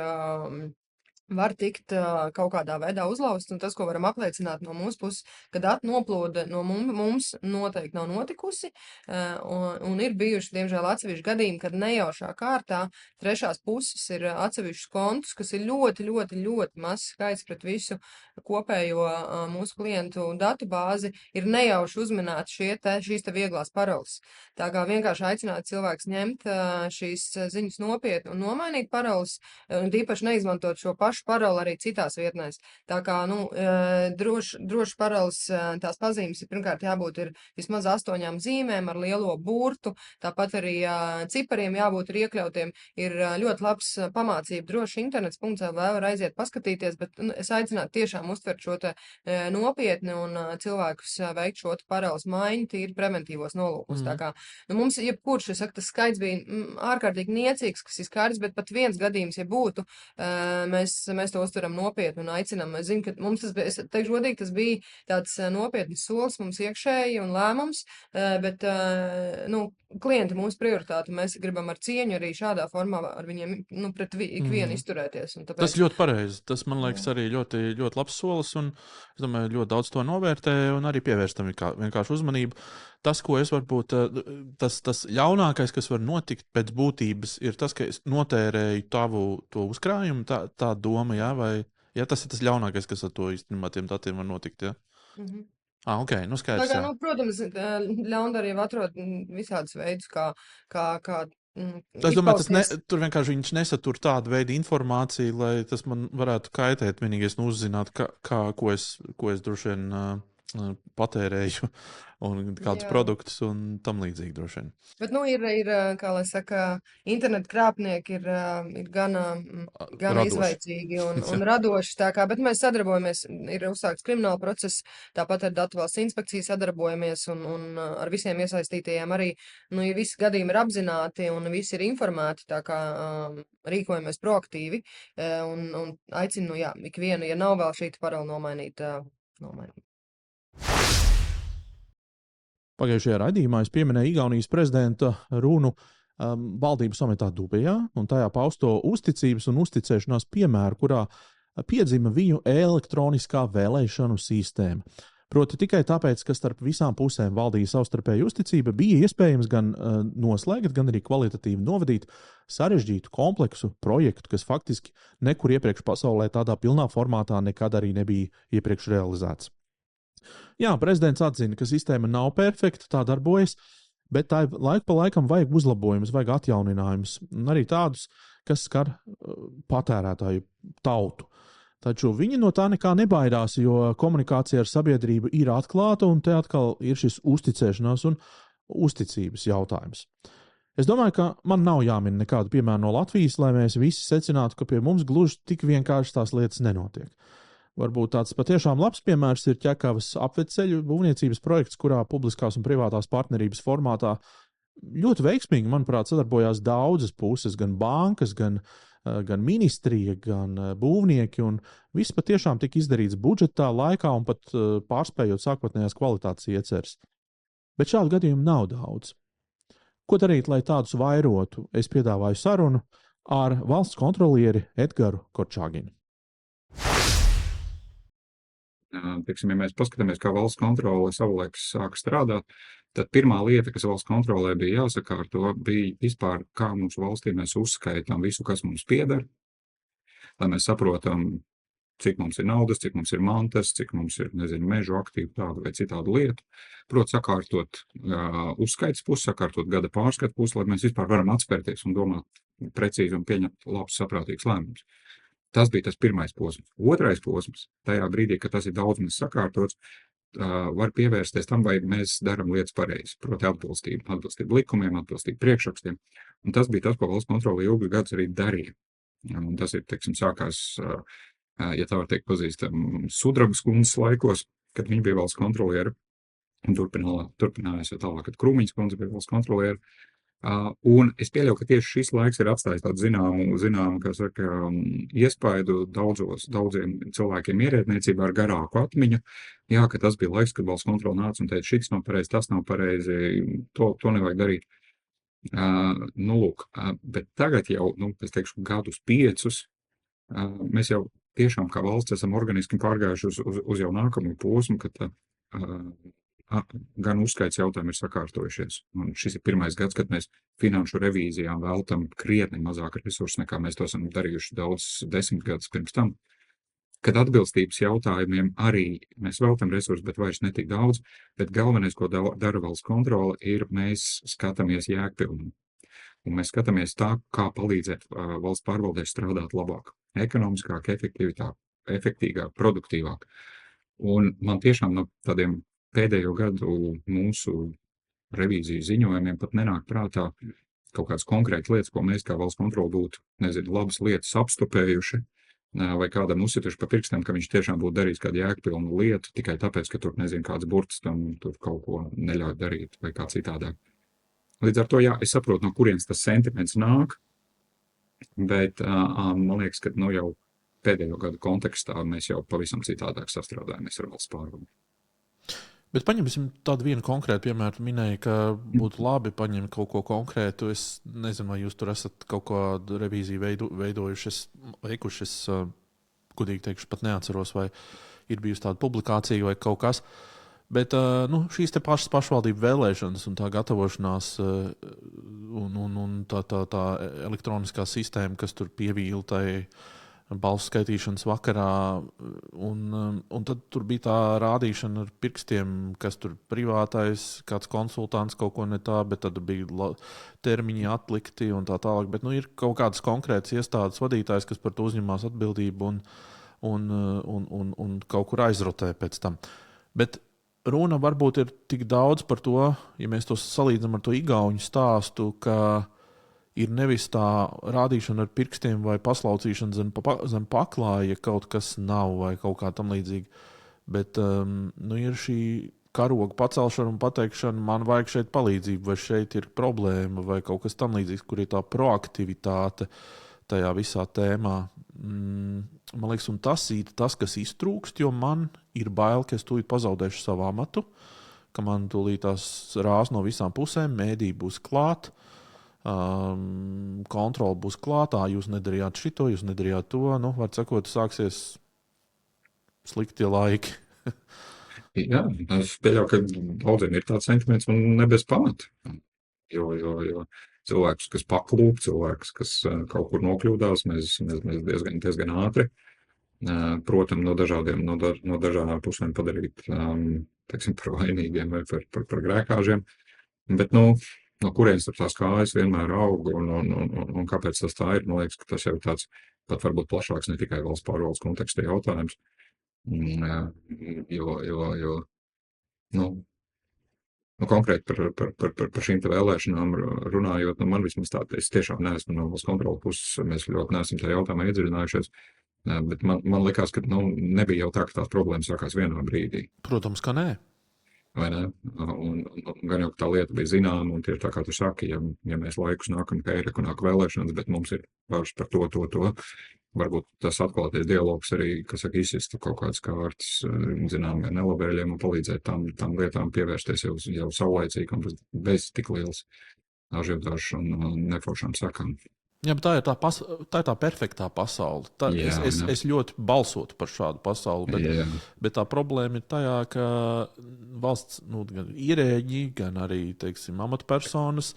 var tikt kaut kādā veidā uzlaust, un tas, ko varam apliecināt no mūsu puses, ka datu noplūde no mums noteikti nav notikusi, un ir bijuši, diemžēl, atsevišķi gadījumi, kad nejaušā kārtā trešās puses ir atsevišķus kontus, kas ir ļoti, ļoti, ļoti mazs skaits pret visu kopējo mūsu klientu datu bāzi, ir nejauši uzminēti šīs te vieglās paroles. Tā kā vienkārši aicināt cilvēks ņemt šīs ziņas nopietni un nomainīt paroles, un īpaši neizmantot šo pašu drošu paroli arī citās vietnēs. Tā kā, droši paroles tās pazīmes ir pirmkārt jābūt ir vismaz 8 zīmēm ar lielo burtu, tāpat arī cipariem jābūt ir iekļautiem. Ir ļoti labs pamācība droši internets.lv var aiziet paskatīties, bet es aicinātu tiešām uztvert šo te nopietni un cilvēkus veikt šo paroles maiņu tīri preventīvos nolūkos. Tā kā, mums jebkurš, es saku, tas skaits bija ārkārtīgi niecīgs, kas ir skaidrs, bet pat viens gadījums, ja būtu, mēs to uztveram nopietni un aicinām. Es zinu, ka mums tas bija, es teikšu godīgi, tas bija tāds nopietnis solis mums iekšēji un lēmums, bet, klienti mūsu prioritāte, mēs gribam ar cieņu arī šādā formā ar viņiem, pret ikvienu izturēties. Un tāpēc... Tas ļoti pareizi. Tas, man liekas, arī ļoti, ļoti labs solis, un es domāju, ļoti daudz to novērtē un arī pievērstam vienkārši uzmanību. Tas, ko es varbūt, tas ļaunākais, kas var notikt pēc būtības, ir tas, ka es notērēju to uzkrājumu, tā doma, jā, vai tas ir tas ļaunākais, kas ar to īstenībā tiem datiem var notikt, jā? Ok, skaidrs. Tā kā, protams, ļaundari jau atrod visādus veidus, kā es domāju, tur vienkārši viņš nesatur tādu veidu informāciju, lai tas man varētu kaitēt. Vienīgais uzzināt, ko es droši vien patērēju un kādus produktus un tam līdzīgi droši vien. Bet, ir kā lai saka, internetu krāpnieki ir gan izvaicīgi un radoši, tā kā, bet mēs sadarbojamies, ir uzsākts krimināla process, tāpat ar Datu valsts inspekciju sadarbojamies un ar visiem iesaistītajiem arī, ja visi gadījumi ir apzināti un visi ir informēti, tā kā rīkojamies proaktīvi un aicinu, ikvienu, ja nav vēl šī parola nomainīt. Pagājušajā raidījumā es pieminēju Igaunijas prezidenta runu valdību samitā Dubajā un tajā pausto uzticības un uzticēšanās piemēru, kurā piedzima viņu elektroniskā vēlēšanu sistēma. Proti tikai tāpēc, ka starp visām pusēm valdīja savstarpēja uzticība, bija iespējams gan noslēgt, gan arī kvalitatīvi novadīt sarežģītu, kompleksu projektu, kas faktiski nekur iepriekš pasaulē tādā pilnā formātā nekad arī nebija iepriekš realizēts. Jā, prezidents atzina, ka sistēma nav perfekta, tā darbojas, bet tā laiku pa laikam vajag uzlabojumus, vajag atjauninājumus, un arī tādus, kas skar patērētāju tautu. Taču viņi no tā nekā nebaidās, jo komunikācija ar sabiedrību ir atklāta, un te atkal ir šis uzticēšanās un uzticības jautājums. Es domāju, ka man nav jāmin nekādu piemēru no Latvijas, lai mēs visi secinātu, ka pie mums gluži tik vienkārši tās lietas nenotiek. Varbūt tāds patiešām labs piemērs ir Ķekavas apvedceļu būvniecības projekts, kurā publiskās un privātās partnerības formātā ļoti veiksmīgi, manuprāt, sadarbojās daudzas puses, gan bankas, gan ministrija, gan būvnieki, un viss patiešām tika izdarīts budžetā, laikā un pat pārspējot sākotnējās kvalitātes ieceres. Bet šādu gadījumu nav daudz. Ko darīt, lai tādus vairotu? Es piedāvāju sarunu ar valsts kontrolieri Edgaru Korčāginu. Ja mēs paskatāmies, kā valsts kontrole savulaik sāk strādāt, tad pirmā lieta, kas valsts kontrolē bija jāsakārto, bija vispār, kā mums valstī mēs uzskaitām visu, kas mums pieder, lai mēs saprotam, cik mums ir naudas, cik mums ir mantas, cik mums ir, mežu aktīvu tādu vai citādu lietu. Proti, sakārtot uzskaitas pusi, sakārtot gada pārskatu pusi, lai mēs vispār varam atspērties un domāt precīzi un pieņemt labus, saprātīgus lēmumus. Tas bija tas pirmais posms. Otrais posms, tajā brīdī, kad tas ir daudz mēs sakārtots, var pievērsties tam, vai mēs darām lietas pareizi. Proti atbilstību likumiem, atbilstību priekšrakstiem. Un tas bija tas, ko valsts kontrole ilgus gadus arī darīja. Un tas ir, sākās, ja tā var teikt, pazīstam Sudrabas kundzes laikos, kad viņa bija valsts kontrolieri. Un turpinājās jau tālāk, kad Krūmiņas kundze bija valsts kontrolieri. Un es pieļauju, ka tieši šis laiks ir atstājis tādu zināmu, kā saka, iespaidu daudziem cilvēkiem ierēdniecībā ar garāku atmiņu. Jā, ka tas bija laiks, kad valsts kontrole nāca un teica, šis nav pareizi, tas nav pareizi, to nevajag darīt. Bet tagad jau, es teikšu, gadus 5, mēs jau tiešām kā valsts esam organiski pārgājuši uz jau nākamo posmu, kad gan uzskaits jautājumi ir sakārtojušies. Un šis ir pirmais gads, kad mēs finanšu revīzijām veltam krietni mazāk resursu, nekā mēs to esam darījuši daudz 10 gadus pirms tam. Kad atbilstības jautājumiem arī mēs veltam resursus, bet vairs netik daudz, bet galvenais, ko dara valsts kontrole, ir mēs skatāmies jēgpilni. un mēs skatāmies tā, kā palīdzēt valsts pārvaldē strādāt labāk, ekonomiskāk, efektīgāk, produktīvāk. Un man tiešām no tādiem pēdējo gadu mūsu revīziju ziņojumiem pat nenāk prātā kaut kādas konkrētas lietas, ko mēs kā valsts kontrole būtu, labas lietas apstopējuši, vai kādam uzsituši pa pirkstiem, ka viņš tiešām būtu darījis kādu jēgpilnu lietu, tikai tāpēc, ka tur, kāds burts tam tur kaut ko neļauj darīt, vai kā citādāk. Līdz ar to, jā, es saprotu, no kurienes tas sentiments nāk, bet man liekas, ka jau pēdējo gadu kontekstā mēs jau pavisam citādāk sastrādājamies ar valsts pārvaldi. Bet paņemsim tādu vienu konkrētu piemēru. Minēja, ka būtu labi paņemt kaut ko konkrētu. Es nezinu, vai jūs tur esat kaut kādu revīziju veikuši. Es godīgi teikšu, pat neatceros, vai ir bijusi tāda publikācija vai kaut kas. Bet šīs te pašas pašvaldību vēlēšanas un tā gatavošanās un tā elektroniskā sistēma, kas tur pievīla tai balsu skaitīšanas vakarā, un tad tur bija tā rādīšana ar pirkstiem, kas tur privātais, kāds konsultants kaut ko ne tā, bet tad bija termiņi atlikti un tā tālāk. Bet ir kaut kādas konkrētas iestādes vadītājs, kas par to uzņemās atbildību un kaut kur aizrotē pēc tam. Bet runa varbūt ir tik daudz par to, ja mēs to salīdzinām ar to igauņu stāstu, ka ir nevis tā rādīšana ar pirkstiem vai paslaucīšana zem paklāja, ja kaut kas nav vai kaut kā tam līdzīga. Bet ir šī karoga pacelšana un pateikšana, man vajag šeit palīdzību, vai šeit ir problēma, vai kaut kas tam līdzīgs, kur ir tā proaktivitāte tajā visā tēmā. Man liekas, un tas ir tas, kas iztrūkst, jo man ir bail, ka es tūlīt pazaudēšu savu amatu, ka man tūlīt tās rās no visām pusēm, mēdī būs klāt, kontrola būs klātā, jūs nedarījāt šito, jūs nedarījāt to, var sakot, sāksies sliktie laiki. Jā, es pieļauju, ka daudziem ir tāds sentiments un ne bez pamata, jo cilvēkus, kas paklūp, cilvēkus, kas kaut kur nokļūdās, mēs diezgan ātri, protams, no dažādām pusēm padarīt, teiksim, par vainīgiem vai par grēkāžiem, bet, no kurienes tās kājas vienmēr aug un kāpēc tas tā ir, man liekas, ka tas jau ir tāds pat varbūt plašāks ne tikai valsts pārvaldes konteksta jautājums, jo konkrēti par šīm te vēlēšanām runājot, man vismaz tā, es tiešām neesmu no valsts kontroles puses, mēs ļoti neesam tajā jautājumā iedziļinājušies, bet man likās, ka nebija jau tā, ka tās problēmas sākās vienā brīdī. Protams, ka nē. Vai ne? Un gan jau tā lieta bija zināma, un tieši tā kā tu saki, ja mēs laikus nākam pēreku, nāk vēlēšanas, bet mums ir pāris par to, varbūt tas atklāties dialogs arī, kas saka, izsist kaut kādas kārtas, zināmiem nelabēļiem un palīdzēt tam lietām pievērsties jau saulaicīgi un bez tik liels ažiotāžs un neforšām sakām. Jā, bet tā ir tā perfektā pasaule. Es ļoti balsotu par šādu pasauli, bet tā problēma ir tajā, ka valsts gan ierēģi, gan arī, teiksim, amatpersonas,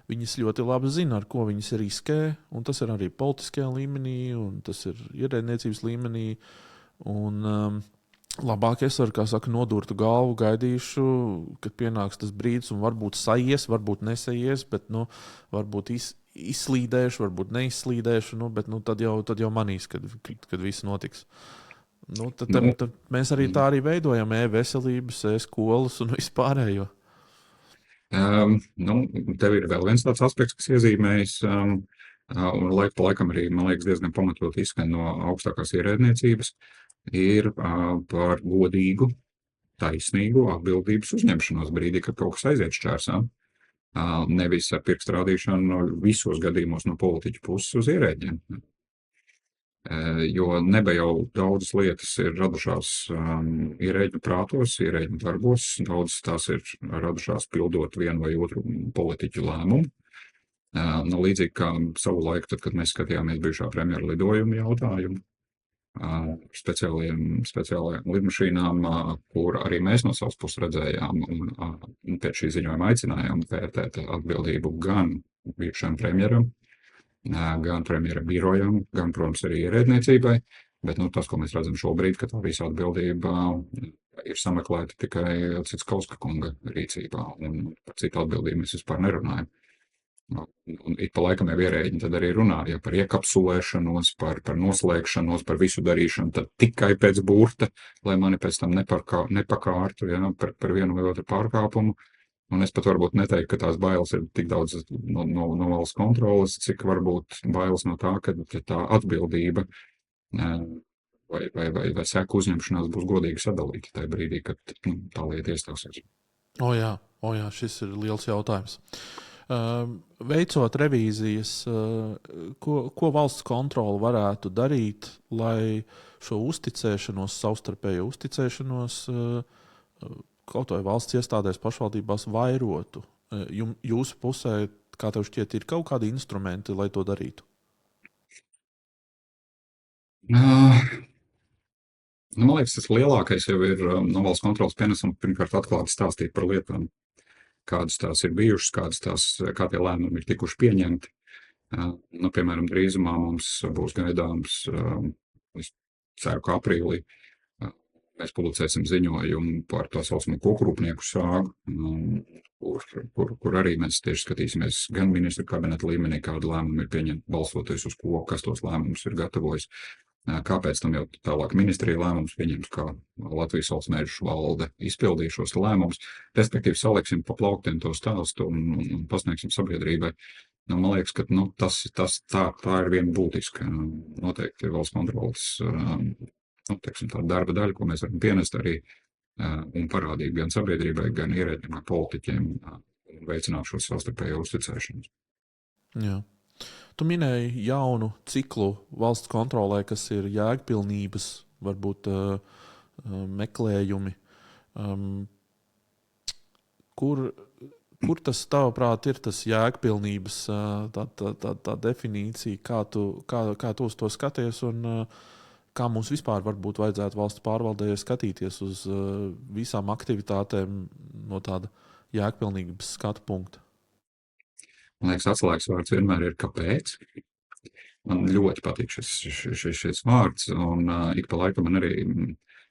viņas ļoti labi zina, ar ko viņas riskē, un tas ir arī politiskajā līmenī, un tas ir ierēdniecības līmenī, un labāk es ar, nodurtu galvu gaidīšu, kad pienāks tas brīdis, un varbūt saies, varbūt nesaies, bet, varbūt izslīdēšu, varbūt neizslīdēšu, bet tad jau manīs, kad viss notiks. Tad mēs arī tā arī veidojam e-veselības, e-skolas un vispārējo. Tev ir vēl viens tāds aspekts, kas iezīmējas, un laiku pa laikam arī, man liekas, diezgan pamatot izskan no augstākās ierēdniecības, ir par godīgu, taisnīgu atbildības uzņemšanos brīdī, kad kaut kas aiziet šķērsām. Nevis ar pirkstu rādīšanu visos gadījumos no politiķu puses uz ierēģiem. Jo neba jau daudzas lietas ir radušās ierēģu prātos, ierēģu darbos, daudzas tās ir radušās pildot vienu vai otru politiķu lēmumu. Līdzīgi kā savu laiku, tad, kad mēs skatījāmies bijušā premjera lidojuma jautājumu, speciālajām lidmašīnām, kur arī mēs no savas puses redzējām un pēc šī ziņojuma aicinājām vērtēt atbildību gan bijušajam premjeram, gan premjera birojam, gan, protams, arī ierēdniecībai, bet tas, ko mēs redzam šobrīd, ka tā visa atbildība ir sameklēta tikai Citskauska kunga rīcībā, un par citu atbildību mēs vispār nerunājam. Un ik pa laikam jau ierēģi tad arī runā, ja par iekapsulēšanos, par noslēgšanos, par visu darīšanu, tad tikai pēc burta, lai mani pēc tam nepakārtu, ja, par vienu vai otru pārkāpumu. Un es pat varbūt neteiktu, ka tās bailes ir tik daudz no valsts kontroles, cik varbūt bailes no tā, ka tā atbildība vai seku uzņemšanās būs godīgi sadalīta tajā brīdī, kad tā lieta iestāsies. O jā, šis ir liels jautājums. Veicot revīzijas, ko valsts kontrole varētu darīt, lai šo uzticēšanos, savstarpējo uzticēšanos kaut vai valsts iestādēs, pašvaldībās vairotu? Jūsu pusē, kā tev šķiet, ir kaut kādi instrumenti, lai to darītu? Man liekas, tas lielākais jau ir no valsts kontroles pienesuma pirmkārt atklāti stāstīt par lietām, kādas tās ir bijušas, kā tie lēmumi ir tikuši pieņemti. Piemēram, drīzumā mums būs gaidāms, es ceru, ka aprīlī, mēs publicēsim ziņojumu par tā saucamo kokrūpnieku sāgu, kur arī mēs tieši skatīsimies gan ministru kabineta līmenī, kādu lēmumu ir pieņemt balstoties uz ko, kas tos lēmumus ir gatavojis, kāpēc tam jau tālāk ministrija lēmums pieņems, kā Latvijas valsts mežu valde izpildīja šos lēmumus, respektīvi saliksim pa plauktiem to stāstu un pasniegsim sabiedrībai. Man liekas, ka tā ir viena būtiska noteikti valsts kontroles tāda darba daļa, ko mēs varam pienest arī un parādīt gan sabiedrībai, gan ierēģiem, gan politiķiem un veicināt šo savstarpējo uzticēšanos. Jā. Tu minēji jaunu ciklu valsts kontrolē, kas ir jēgpilnības, varbūt meklējumi. Kur tas, tavuprāt, ir tas jēgpilnības tā definīcija, kā tu uz to skaties un kā mums vispār varbūt vajadzētu valsts pārvaldē skatīties uz visām aktivitātēm no tāda jēgpilnības skatu punkta? Man liekas, atslēgas vārds vienmēr ir kāpēc. Man ļoti patīk šis vārds, un ik pa laikam man arī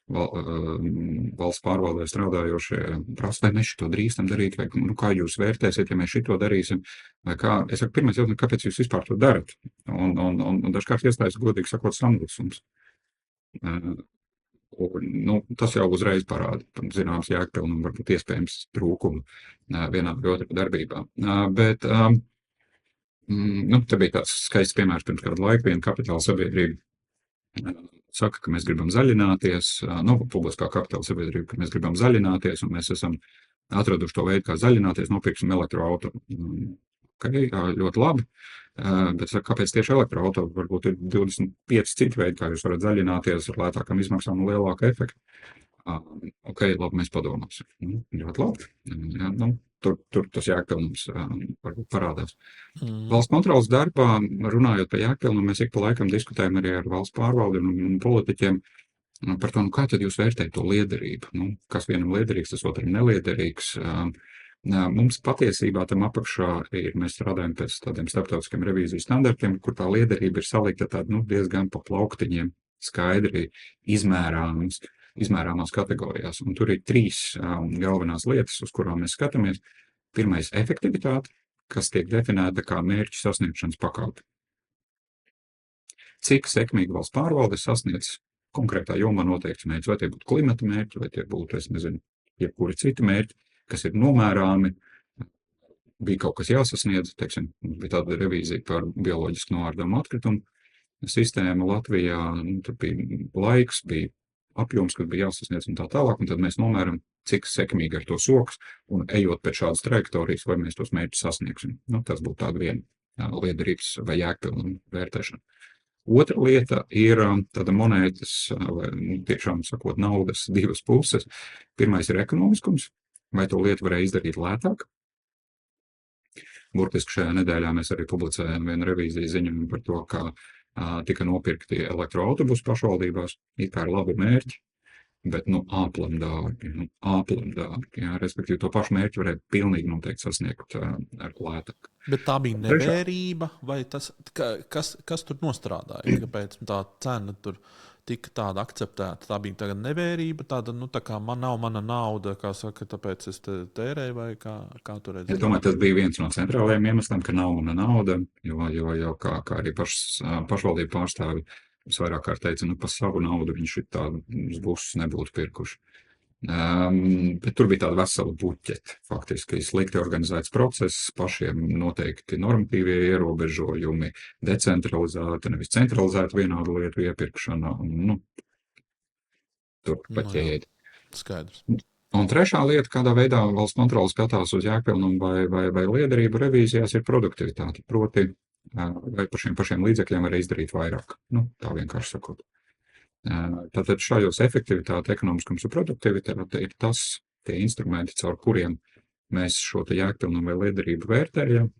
valsts pārvaldē strādājošie prasa, vai mēs šito drīkstam darīt, vai kā jūs vērtēsiet, ja mēs šito darīsim, vai kā. Es saku, pirmais jautājums, kāpēc jūs vispār to darat? Un dažkārt iestājas godīgi sakot samulsums. Tas jau uzreiz parāda, zināms, jēgpilnumu, varbūt iespējams trūkumu vienā vai otrā darbībā. Bet te bija tāds skaists piemērs pirms kādu laiku, viena kapitāla sabiedrība saka, ka mēs gribam zaļināties, publiskā kapitāla sabiedrība, ka mēs gribam zaļināties, un mēs esam atraduši to veidu, kā zaļināties, nopirksim elektroauto. Okay, ļoti labi, bet kāpēc tieši elektroauto? Varbūt ir 25 citi veidi, kā jūs varat zaļināties ar lētākam izmaksām un lielāku efektu. Ok, labi, mēs padomāsim. Ļoti labi. Jā, tur tas jēgpilnums varbūt parādās. Valsts kontroles darbā, runājot par jēgpilnumu, mēs ik pa laikam diskutējam arī ar valsts pārvaldi un politiķiem par to, kā tad jūs vērtējat to liederību. Kas vienam liederīgs, tas otram neliederīgs. Mums patiesībā tam apakšā mēs strādājam pēc tādiem starptautiskiem revīzijas standartiem, kur tā liederība ir salikta diezgan pa plauktiņiem, skaidri izmērāmās kategorijās. Un tur ir 3 galvenās lietas, uz kurām mēs skatāmies. Pirmais - efektivitāte, kas tiek definēta kā mērķu sasniegšanas pakāpe. Cik sekmīgi valsts pārvalde sasniedz konkrētā jomā noteikts mērķis, vai tie būtu klimata mērķi, vai tie būtu, jebkuri citi mērķi, kas ir nomērāmi, bija kaut kas jāsasniedz, bija tāda revīzija par bioloģiski noārdamu atkritumu sistēmu Latvijā, tur bija laiks, bija apjoms, kas bija jāsasniedz un tā tālāk, un tad mēs nomēram, cik sekmīgi ar to soks, un ejot pēc šādas trajektorijas, vai mēs tos mērķus sasniegsim. Tas būtu tāda viena liederības vai jēgpilnuma vērtēšana. Otra lieta ir tāda monētas, vai tiešām sakot, naudas 2 puses. Pirmais ir ekonomiskums, vai to lietu varēja izdarīt lētāk. Burtiski šajā nedēļā mēs arī publicējām vienu revīzijas ziņojumu par to, kā tika nopirkti elektroautobusi pašvaldībās, it kā ar labu mērķi, bet āplam dārgi. Jā, respektīvi to pašu mērķi varēja pilnīgi noteikti sasniegt ar lētāk. Bet tā bija nevērība, vai tas, kas tur nostrādāja? Kāpēc tā cena tur tika tāda akceptēta? Tā bija tagad nevērība, tāda, tā kā man nav mana nauda, kā saka, tāpēc es tērēju, vai kā tu redzi? Es domāju, tas bija viens no centrālajiem iemesliem, ka nav mana nauda, jo kā arī pašvaldību pārstāvi vairāk kārt teica, par savu naudu viņš tādus busus nebūtu pirkuši. Bet tur bija tāda vesela buķete, faktiski slikti organizēts process, pašiem noteikti normatīvie ierobežojumi, decentralizēta, nevis centralizēta vienādu lietu iepirkšana, un tur pa ķēdi. Skaidrs. Un trešā lieta, kādā veidā valsts kontrole skatās uz jēgpilnumu vai liederību revīzijās, ir produktivitāte, proti, vai par šiem pašiem līdzekļiem var izdarīt vairāk, tā vienkārši sakot. Tātad šajos efektivitāte, ekonomiskums un produktivitāte ir tie instrumenti, caur kuriem mēs šo jēgpilnumu vai liederību vērtējam.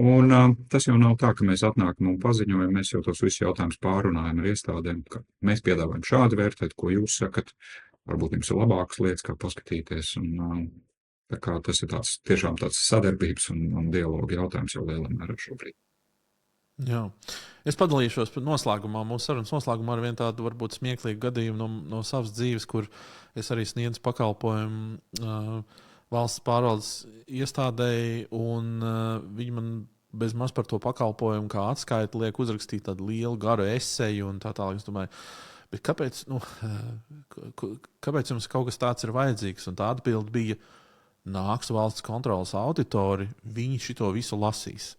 Un tas jau nav tā, ka mēs atnākam un paziņojam, mēs jau tos visus jautājumus pārunājam ar iestādēm, ka mēs piedāvājam šādi vērtēt, ko jūs sakat, varbūt jums ir labākas lietas, kā paskatīties. Un, tā kā tas ir tiešām tāds sadarbības un dialogu jautājums jau lielā mērā šobrīd. Jā. Es padalīšos noslēgumā, mūsu sarunas noslēgumā ar vienu tādu varbūt smieklīgu gadījumu no savas dzīves, kur es arī sniedzu pakalpojumu valsts pārvaldes iestādēji, un viņi man bezmaz par to pakalpojumu kā atskaiti liek uzrakstīt tādu lielu garu eseju un tā tālāk. Es domāju, bet kāpēc jums kaut kas tāds ir vajadzīgs? Un tā atbilde bija, nāks valsts kontrolas auditori, viņi šito visu lasīs.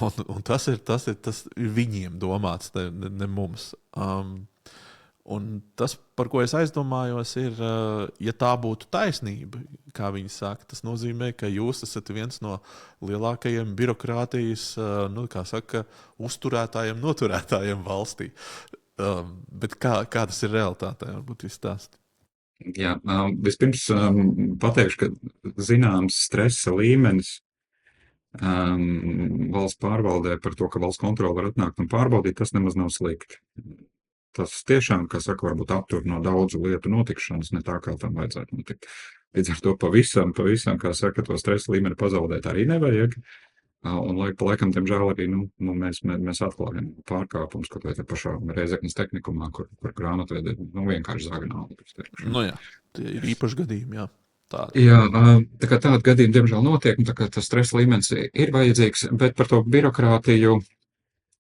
un tas ir viņiem domāts, ne mums. Un tas, par ko es aizdomājos, ir, ja tā būtu taisnība, kā viņi saka, tas nozīmē, ka jūs esat viens no lielākajiem birokrātijas, uzturētājiem, noturētājiem valstī. Bet kā tas ir realitātē, varbūt jūs stāstāt? Jā, vispirms pateikšu, ka zināms stresa līmenis valsts pārvaldē par to, ka valsts kontrole var atnākt un pārbaudīt, tas nemaz nav slikti. Tas tiešām, kā saka, varbūt aptur no daudzu lietu notikšanas, ne tā, kā tam vajadzētu notikt. Līdz ar to pavisam, kā saka, to stresa līmeni pazaudēt arī nevajag. Un laikam, diemžēl, arī mēs atklājam pārkāpumus, kaut vai te pašā Rēzeknes tehnikumā, kur grāmatvedi vienkārši zaga naudu. Jā, tie ir īpaši gadījumi, jā. Jā, tā kā tādi gadījumi, diemžēl, notiek, un tā kā tas stresa līmenis ir vajadzīgs, bet par to birokrātiju,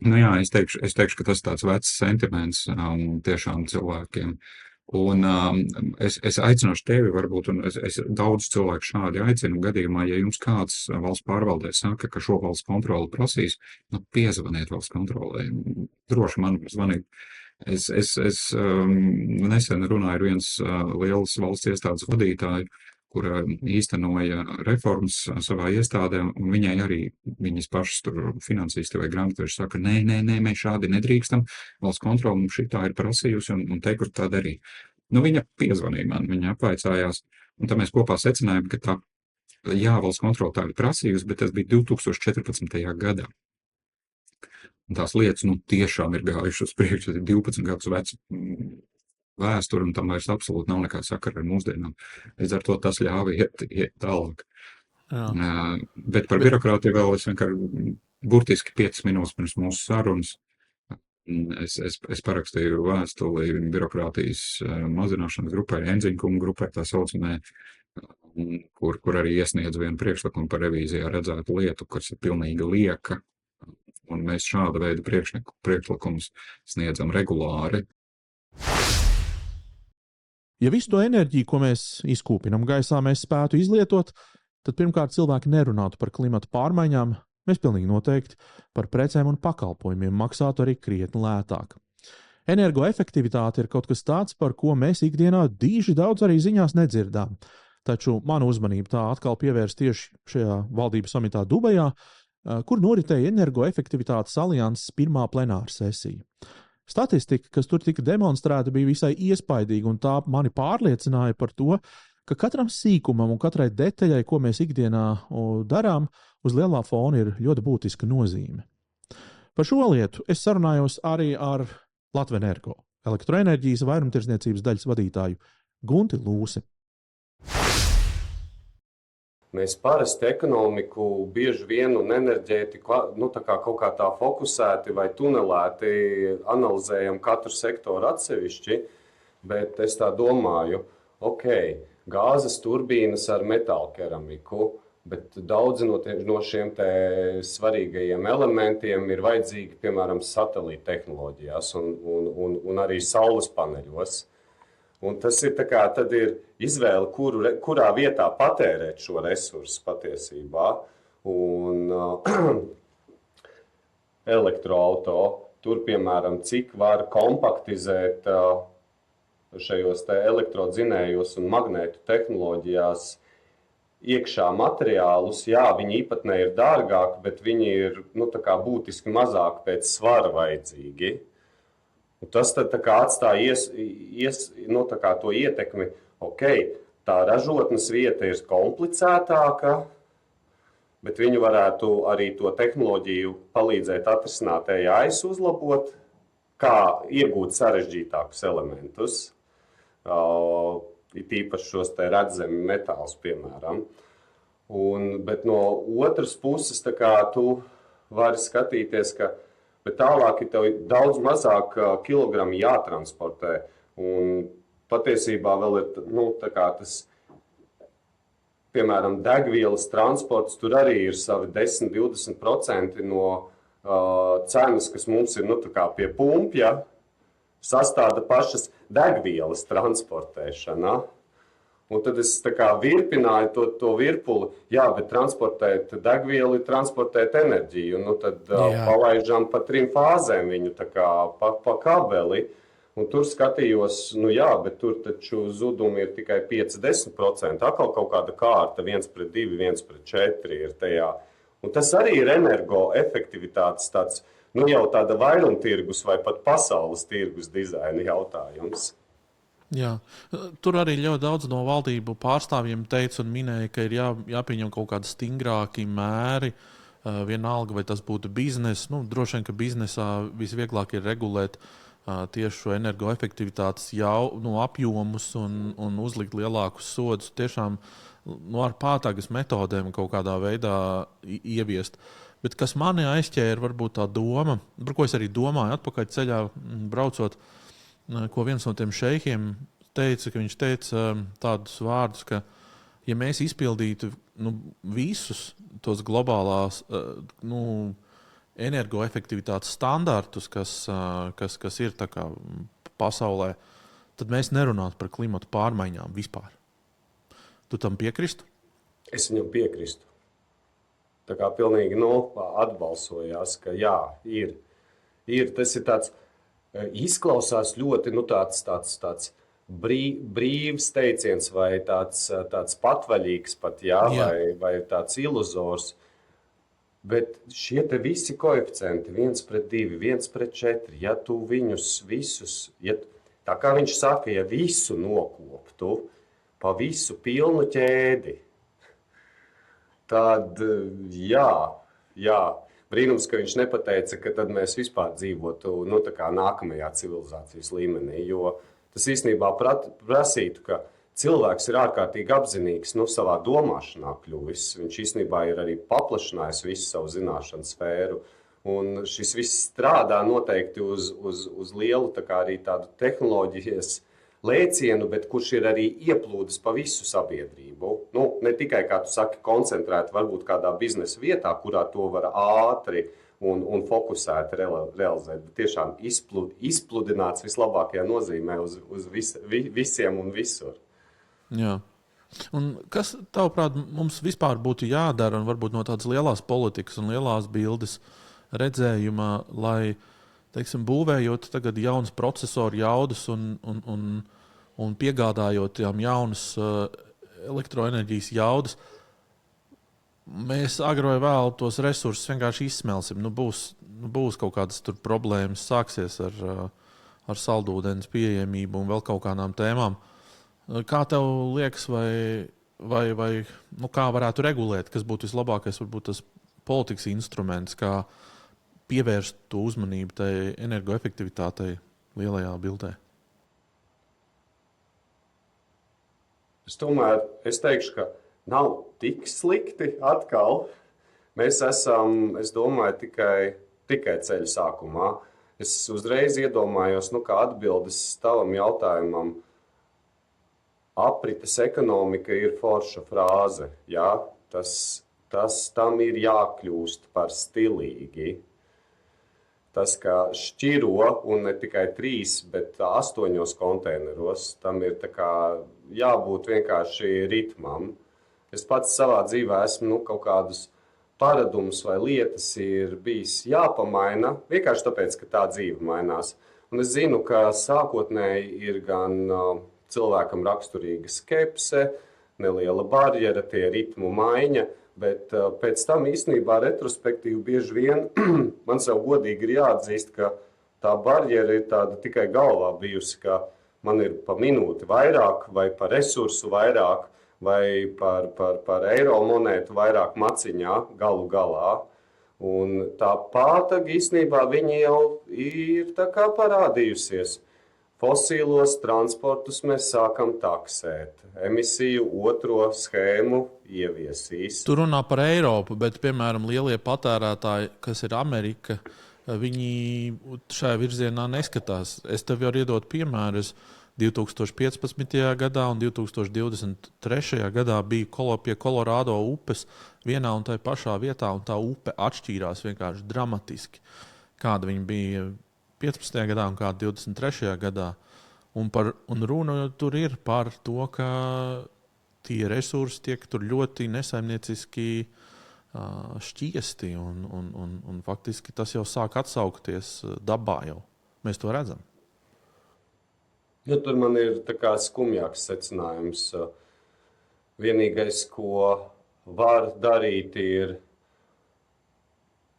jā, es teikšu, ka tas tāds vecs sentiments tiešām cilvēkiem. Un es aicināšu tevi varbūt, un es daudz cilvēku šādi aicinu gadījumā, ja jums kāds valsts pārvaldē saka, ka šo valsts kontroli prasīs, piezvaniet valsts kontrolē, droši man zvanīt. Es nesen runāju ar viens liels valsts iestādes vadītāju, kura īstenoja reformas savā iestādē, un viņai arī viņas pašas tur finansisti vai grāmatveži saka, nē, mēs šādi nedrīkstam, valsts kontrole mums šitā ir prasījusi un te, kur tā darīja. Viņa piezvanīja man, viņa apvaicājās, un tā mēs kopā secinājām, ka tā, jā, valsts kontrole tā ir prasījusi, bet tas bija 2014. gadā. Un tās lietas, tiešām ir gājušas uz priekšu, tas ir 12 gadus vecs vēsturi, un tam vairs absolūti nav nekāda sakara ar mūsdienām. Līdz ar to tas ļāva iet tālāk. Bet par birokrātiju vēl es vienkārši burtiski 5 minūtes pirms mūsu sarunas es parakstīju vēstuli birokrātijas mazināšanas grupai, Enziņkuma grupai, tā saucamē, kur arī iesniedz vienu priekšlikumu par revīzijā redzētu lietu, kas ir pilnīgi lieka, un mēs šāda veida priekšlikumus sniedzam regulāri. Ja visu to enerģiju, ko mēs izkūpinam gaisā, mēs spētu izlietot, tad pirmkārt cilvēki nerunātu par klimatu pārmaiņām, mēs pilnīgi noteikti par precēm un pakalpojumiem maksātu arī krietni lētāk. Energoefektivitāte ir kaut kas tāds, par ko mēs ikdienā dīži daudz arī ziņās nedzirdām. Taču manu uzmanību tā atkal pievērst tieši šajā valdības samitā Dubajā, kur noritēja energoefektivitātes alianses pirmā plenāra sesija. Statistika, kas tur tika demonstrēta, bija visai iespaidīga, un tā mani pārliecināja par to, ka katram sīkumam un katrai detaļai, ko mēs ikdienā darām, uz lielā fona ir ļoti būtiska nozīme. Par šo lietu es sarunājos arī ar Latvenergo, elektroenerģijas vairumtirdzniecības daļas vadītāju Gunti Lūsi. Mēs parasti ekonomiku bieži vien un enerģētiku tā kā kaut kā tā fokusēti vai tunelēti analizējam katru sektoru atsevišķi, bet es tā domāju, ok, gāzes turbīnas ar metāla keramiku, bet daudzi no šiem te svarīgajiem elementiem ir vajadzīgi, piemēram, satelīta tehnoloģijās un arī saules paneļos. Un tas ir tā kā tad ir izvēle, kurā vietā patērēt šo resursu patiesībā. Un elektroauto, tur, piemēram, cik var kompaktizēt šajos te elektrodzinējos un magnētu tehnoloģijās iekšā materiālus. Jā, viņi īpatnē ir dārgāki, bet viņi ir tā kā būtiski mazāk pēc svara vajadzīgi. Un tas tad tā kā atstāja tā kā to ietekmi, ok, tā ražotnes vieta ir komplicētāka, bet viņi varētu arī to tehnoloģiju palīdzēt atrisināt EAS uzlabot, kā iegūt sarežģītākus elementus, it īpaši šos te redzami metālus, piemēram. Bet no otras puses, tā kā tu vari skatīties, ka bet tālāk ir tev daudz mazāk kilogramu jātransportē. Un patiesībā vēl ir tā kā tas, piemēram, degvielas transports, tur arī ir savi 10-20% no cenas, kas mums ir tā kā pie pumpja, sastāda pašas degvielas transportēšana. Un tad es tā kā virpināju to virpuli, jā, bet transportēt degvielu ir transportēt enerģiju. Tad palaižam pa 3 fāzēm viņu tā kā pa kabeli. Un tur skatījos, jā, bet tur taču zudumi ir tikai 5-10%. Atkal kaut kāda kārta 1:2, 1:4 ir tajā. Un tas arī ir energoefektivitātes tāds, jau tāda vairumtirgus vai pat pasaules tirgus dizaina jautājums. Jā. Tur arī ļoti daudz no valdību pārstāvjiem teica un minēja, ka ir jāpieņem kaut kādi stingrāki mēri, vienalga, vai tas būtu bizness. Droši vien, ka biznesā visvieglāk ir regulēt tieši šo energoefektivitātes apjomus un uzlikt lielākus sodus. Tiešām ar pātāgas metodēm kaut kādā veidā ieviest. Bet kas mani aizķēra, varbūt tā doma, par ko es arī domāju atpakaļ ceļā braucot, ko viens no tiem šeikiem teica, ka viņš teica tādus vārdus, ka ja mēs izpildītu visus tos globālās energoefektivitātes standartus, kas ir tā kā pasaulē, tad mēs nerunātu par klimatu pārmaiņām vispār. Tu tam piekristu? Es viņam piekristu. Tā kā pilnīgi atbalsojās, ka jā, ir. Tas ir tāds, izklausās ļoti tāds brīvs teiciens vai tāds patvaļīgs pat, jā. Vai tāds iluzors. Bet šie te visi koeficienti 1:2, 1:4, ja tu viņus visus, tā kā viņš saka, ja visu nokoptu pa visu pilnu ķēdi, tad jā. Brīnums, ka viņš nepateica, ka tad mēs vispār dzīvotu tā kā nākamajā civilizācijas līmenī, jo tas īstenībā prasītu, ka cilvēks ir ārkārtīgi apzinīgs savā domāšanā kļuvis. Viņš īstenībā ir arī paplašinājis visu savu zināšanu sfēru, un šis viss strādā noteikti uz lielu tā kā arī tādu tehnoloģijas lēcienu, bet kurš ir arī ieplūdis pa visu sabiedrību. Ne tikai, kā tu saki, koncentrēt varbūt kādā biznesa vietā, kurā to var ātri un fokusēti realizēt, bet tiešām izpludināts vislabākajā nozīmē uz visiem un visur. Jā. Un kas, tavuprāt, mums vispār būtu jādara, un varbūt no tādas lielās politikas un lielās bildes redzējuma, lai teiksim, būvējot tagad jaunas procesoru jaudas un piegādājot jaunas elektroenerģijas jaudas, mēs agri vai vēl tos resursus vienkārši izsmelsim. Būs kaut kādas tur problēmas, sāksies ar saldūdens pieejamību un vēl kaut kādām tēmām. Kā tev liekas, vai kā varētu regulēt, kas būtu vislabākais, varbūt tas politikas instruments, kā pievērst to uzmanību tai energoefektivitātei lielajā bildē? Es teikšu, ka nav tik slikti atkal. Mēs esam, es domāju, tikai ceļa sākumā. Es uzreiz iedomājos, kā atbildes tavam jautājumam. Aprites ekonomika ir forša frāze. Jā? Tam ir jākļūst par stilīgi. Tas, ka šķiro, un ne tikai 3, bet 8 konteineros, tam ir jābūt vienkārši ritmam. Es pats savā dzīvē esmu kaut kādus paradumus vai lietas ir bijis jāpamaina, vienkārši tāpēc, ka tā dzīve mainās. Un es zinu, ka sākotnēji ir gan cilvēkam raksturīga skepse, neliela barjera, tie ritmu maiņa, bet pēc tam īstenībā retrospektīvi bieži vien man sev godīgi ir jāatzīst, ka tā barjera ir tāda tikai galvā bijusi, ka man ir pa minūti vairāk vai par resursu vairāk vai par eiro monētu vairāk maciņā galu galā. Un tā pātaga īstenībā viņi jau ir tā kā parādījusies. Fosīlos transportus mēs sākam taksēt. Emisiju 2. schēmu ieviesīs. Tu runā par Eiropu, bet, piemēram, lielie patērētāji, kas ir Amerika, viņi šajā virzienā neskatās. Es tev jau iedodu piemēru. 2015. gadā un 2023. gadā bija pie Kolorādo upes vienā un tai pašā vietā, un tā upe atšķīrās vienkārši dramatiski. Kāda viņa bija 15. gadā un kāda 23. gadā. Un runa tur ir par to, ka tie resursi tiek tur ļoti nesaimnieciski šķiesti, un faktiski tas jau sāk atsaukties dabā jau. Mēs to redzam. Ja, tur man ir skumjāks secinājums. Vienīgais, ko var darīt, ir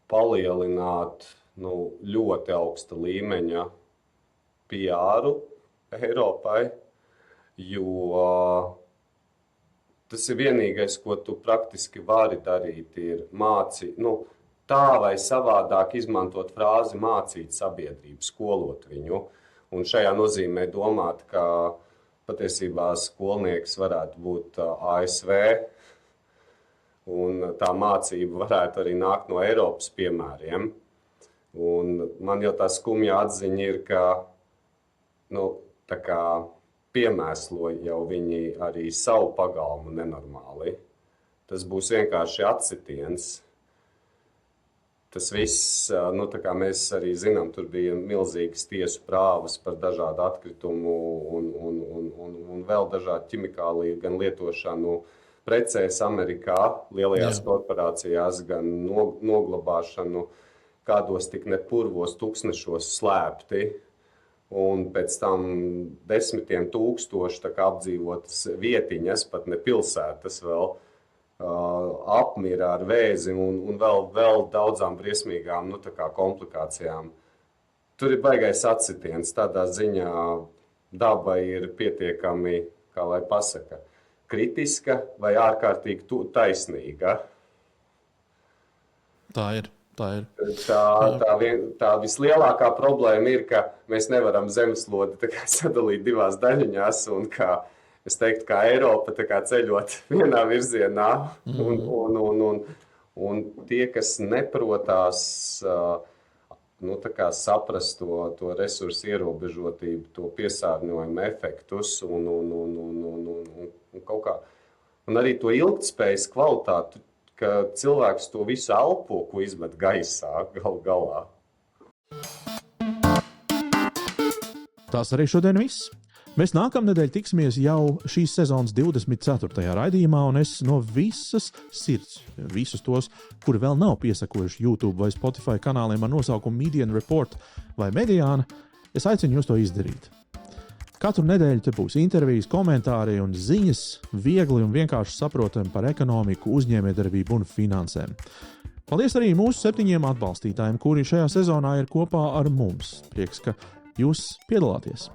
palielināt ļoti augsta līmeņa PR Eiropai, jo tas ir vienīgais, ko tu praktiski vari darīt, ir tā vai savādāk izmantot frāzi mācīt sabiedrību, skolot viņu. Un šajā nozīmē domāt, ka patiesībā skolnieks varētu būt ASV, un tā mācība varētu arī nākt no Eiropas piemēriem. Un man jau tā skumja atziņa ir, ka piemēslo jau viņi arī savu pagalmu nenormāli. Tas būs vienkārši atsitiens. Tas viss, mēs arī zinām, tur bija milzīgas tiesu prāvas par dažādu atkritumu un vēl dažādu ķimikāliju gan lietošanu precēs Amerikā, lielajās korporācijās, gan noglabāšanu kādos tik nepurvos tuksnešos slēpti. Un pēc tam 10 000 apdzīvotas vietiņas, pat ne pilsētas vēl, apmira ar vēzi un vēl daudzām briesmīgām komplikācijām. Tur ir baigais atsitiens. Tādā ziņā daba ir pietiekami, kā lai pasaka, kritiska vai ārkārtīgi taisnīga. Tā ir. Tā vislielākā problēma ir, ka mēs nevaram zemeslodi sadalīt 2 daļiņās un es teiktu, kā Eiropa ceļot vienā virzienā, un tie, kas neprotās saprast to resursu ierobežotību, to piesārņojumu efektus un kaut kā. Un arī to ilgtspējas kvalitāti, ka cilvēks to visu elpo, ko izmet gaisā galā. Tas arī šodien viss. Mēs nākamnedēļ tiksimies jau šīs sezonas 24. raidījumā, un es no visas sirds, visus tos, kuri vēl nav piesakojuši YouTube vai Spotify kanāliem ar nosaukumu Median Report vai Mediāna, es aicinu jūs to izdarīt. Katru nedēļu te būs intervijas, komentāri un ziņas, viegli un vienkārši saprotami par ekonomiku, uzņēmējdarbību un finansēm. Paldies arī mūsu 7 atbalstītājiem, kuri šajā sezonā ir kopā ar mums. Prieks, ka jūs piedalāties.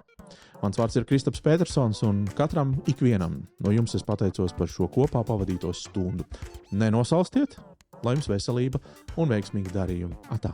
Mans vārds ir Kristaps Petersons, un katram ikvienam no jums es pateicos par šo kopā pavadīto stundu. Nenosalstiet, lai jums veselība un veiksmīgi darījumi. Atā!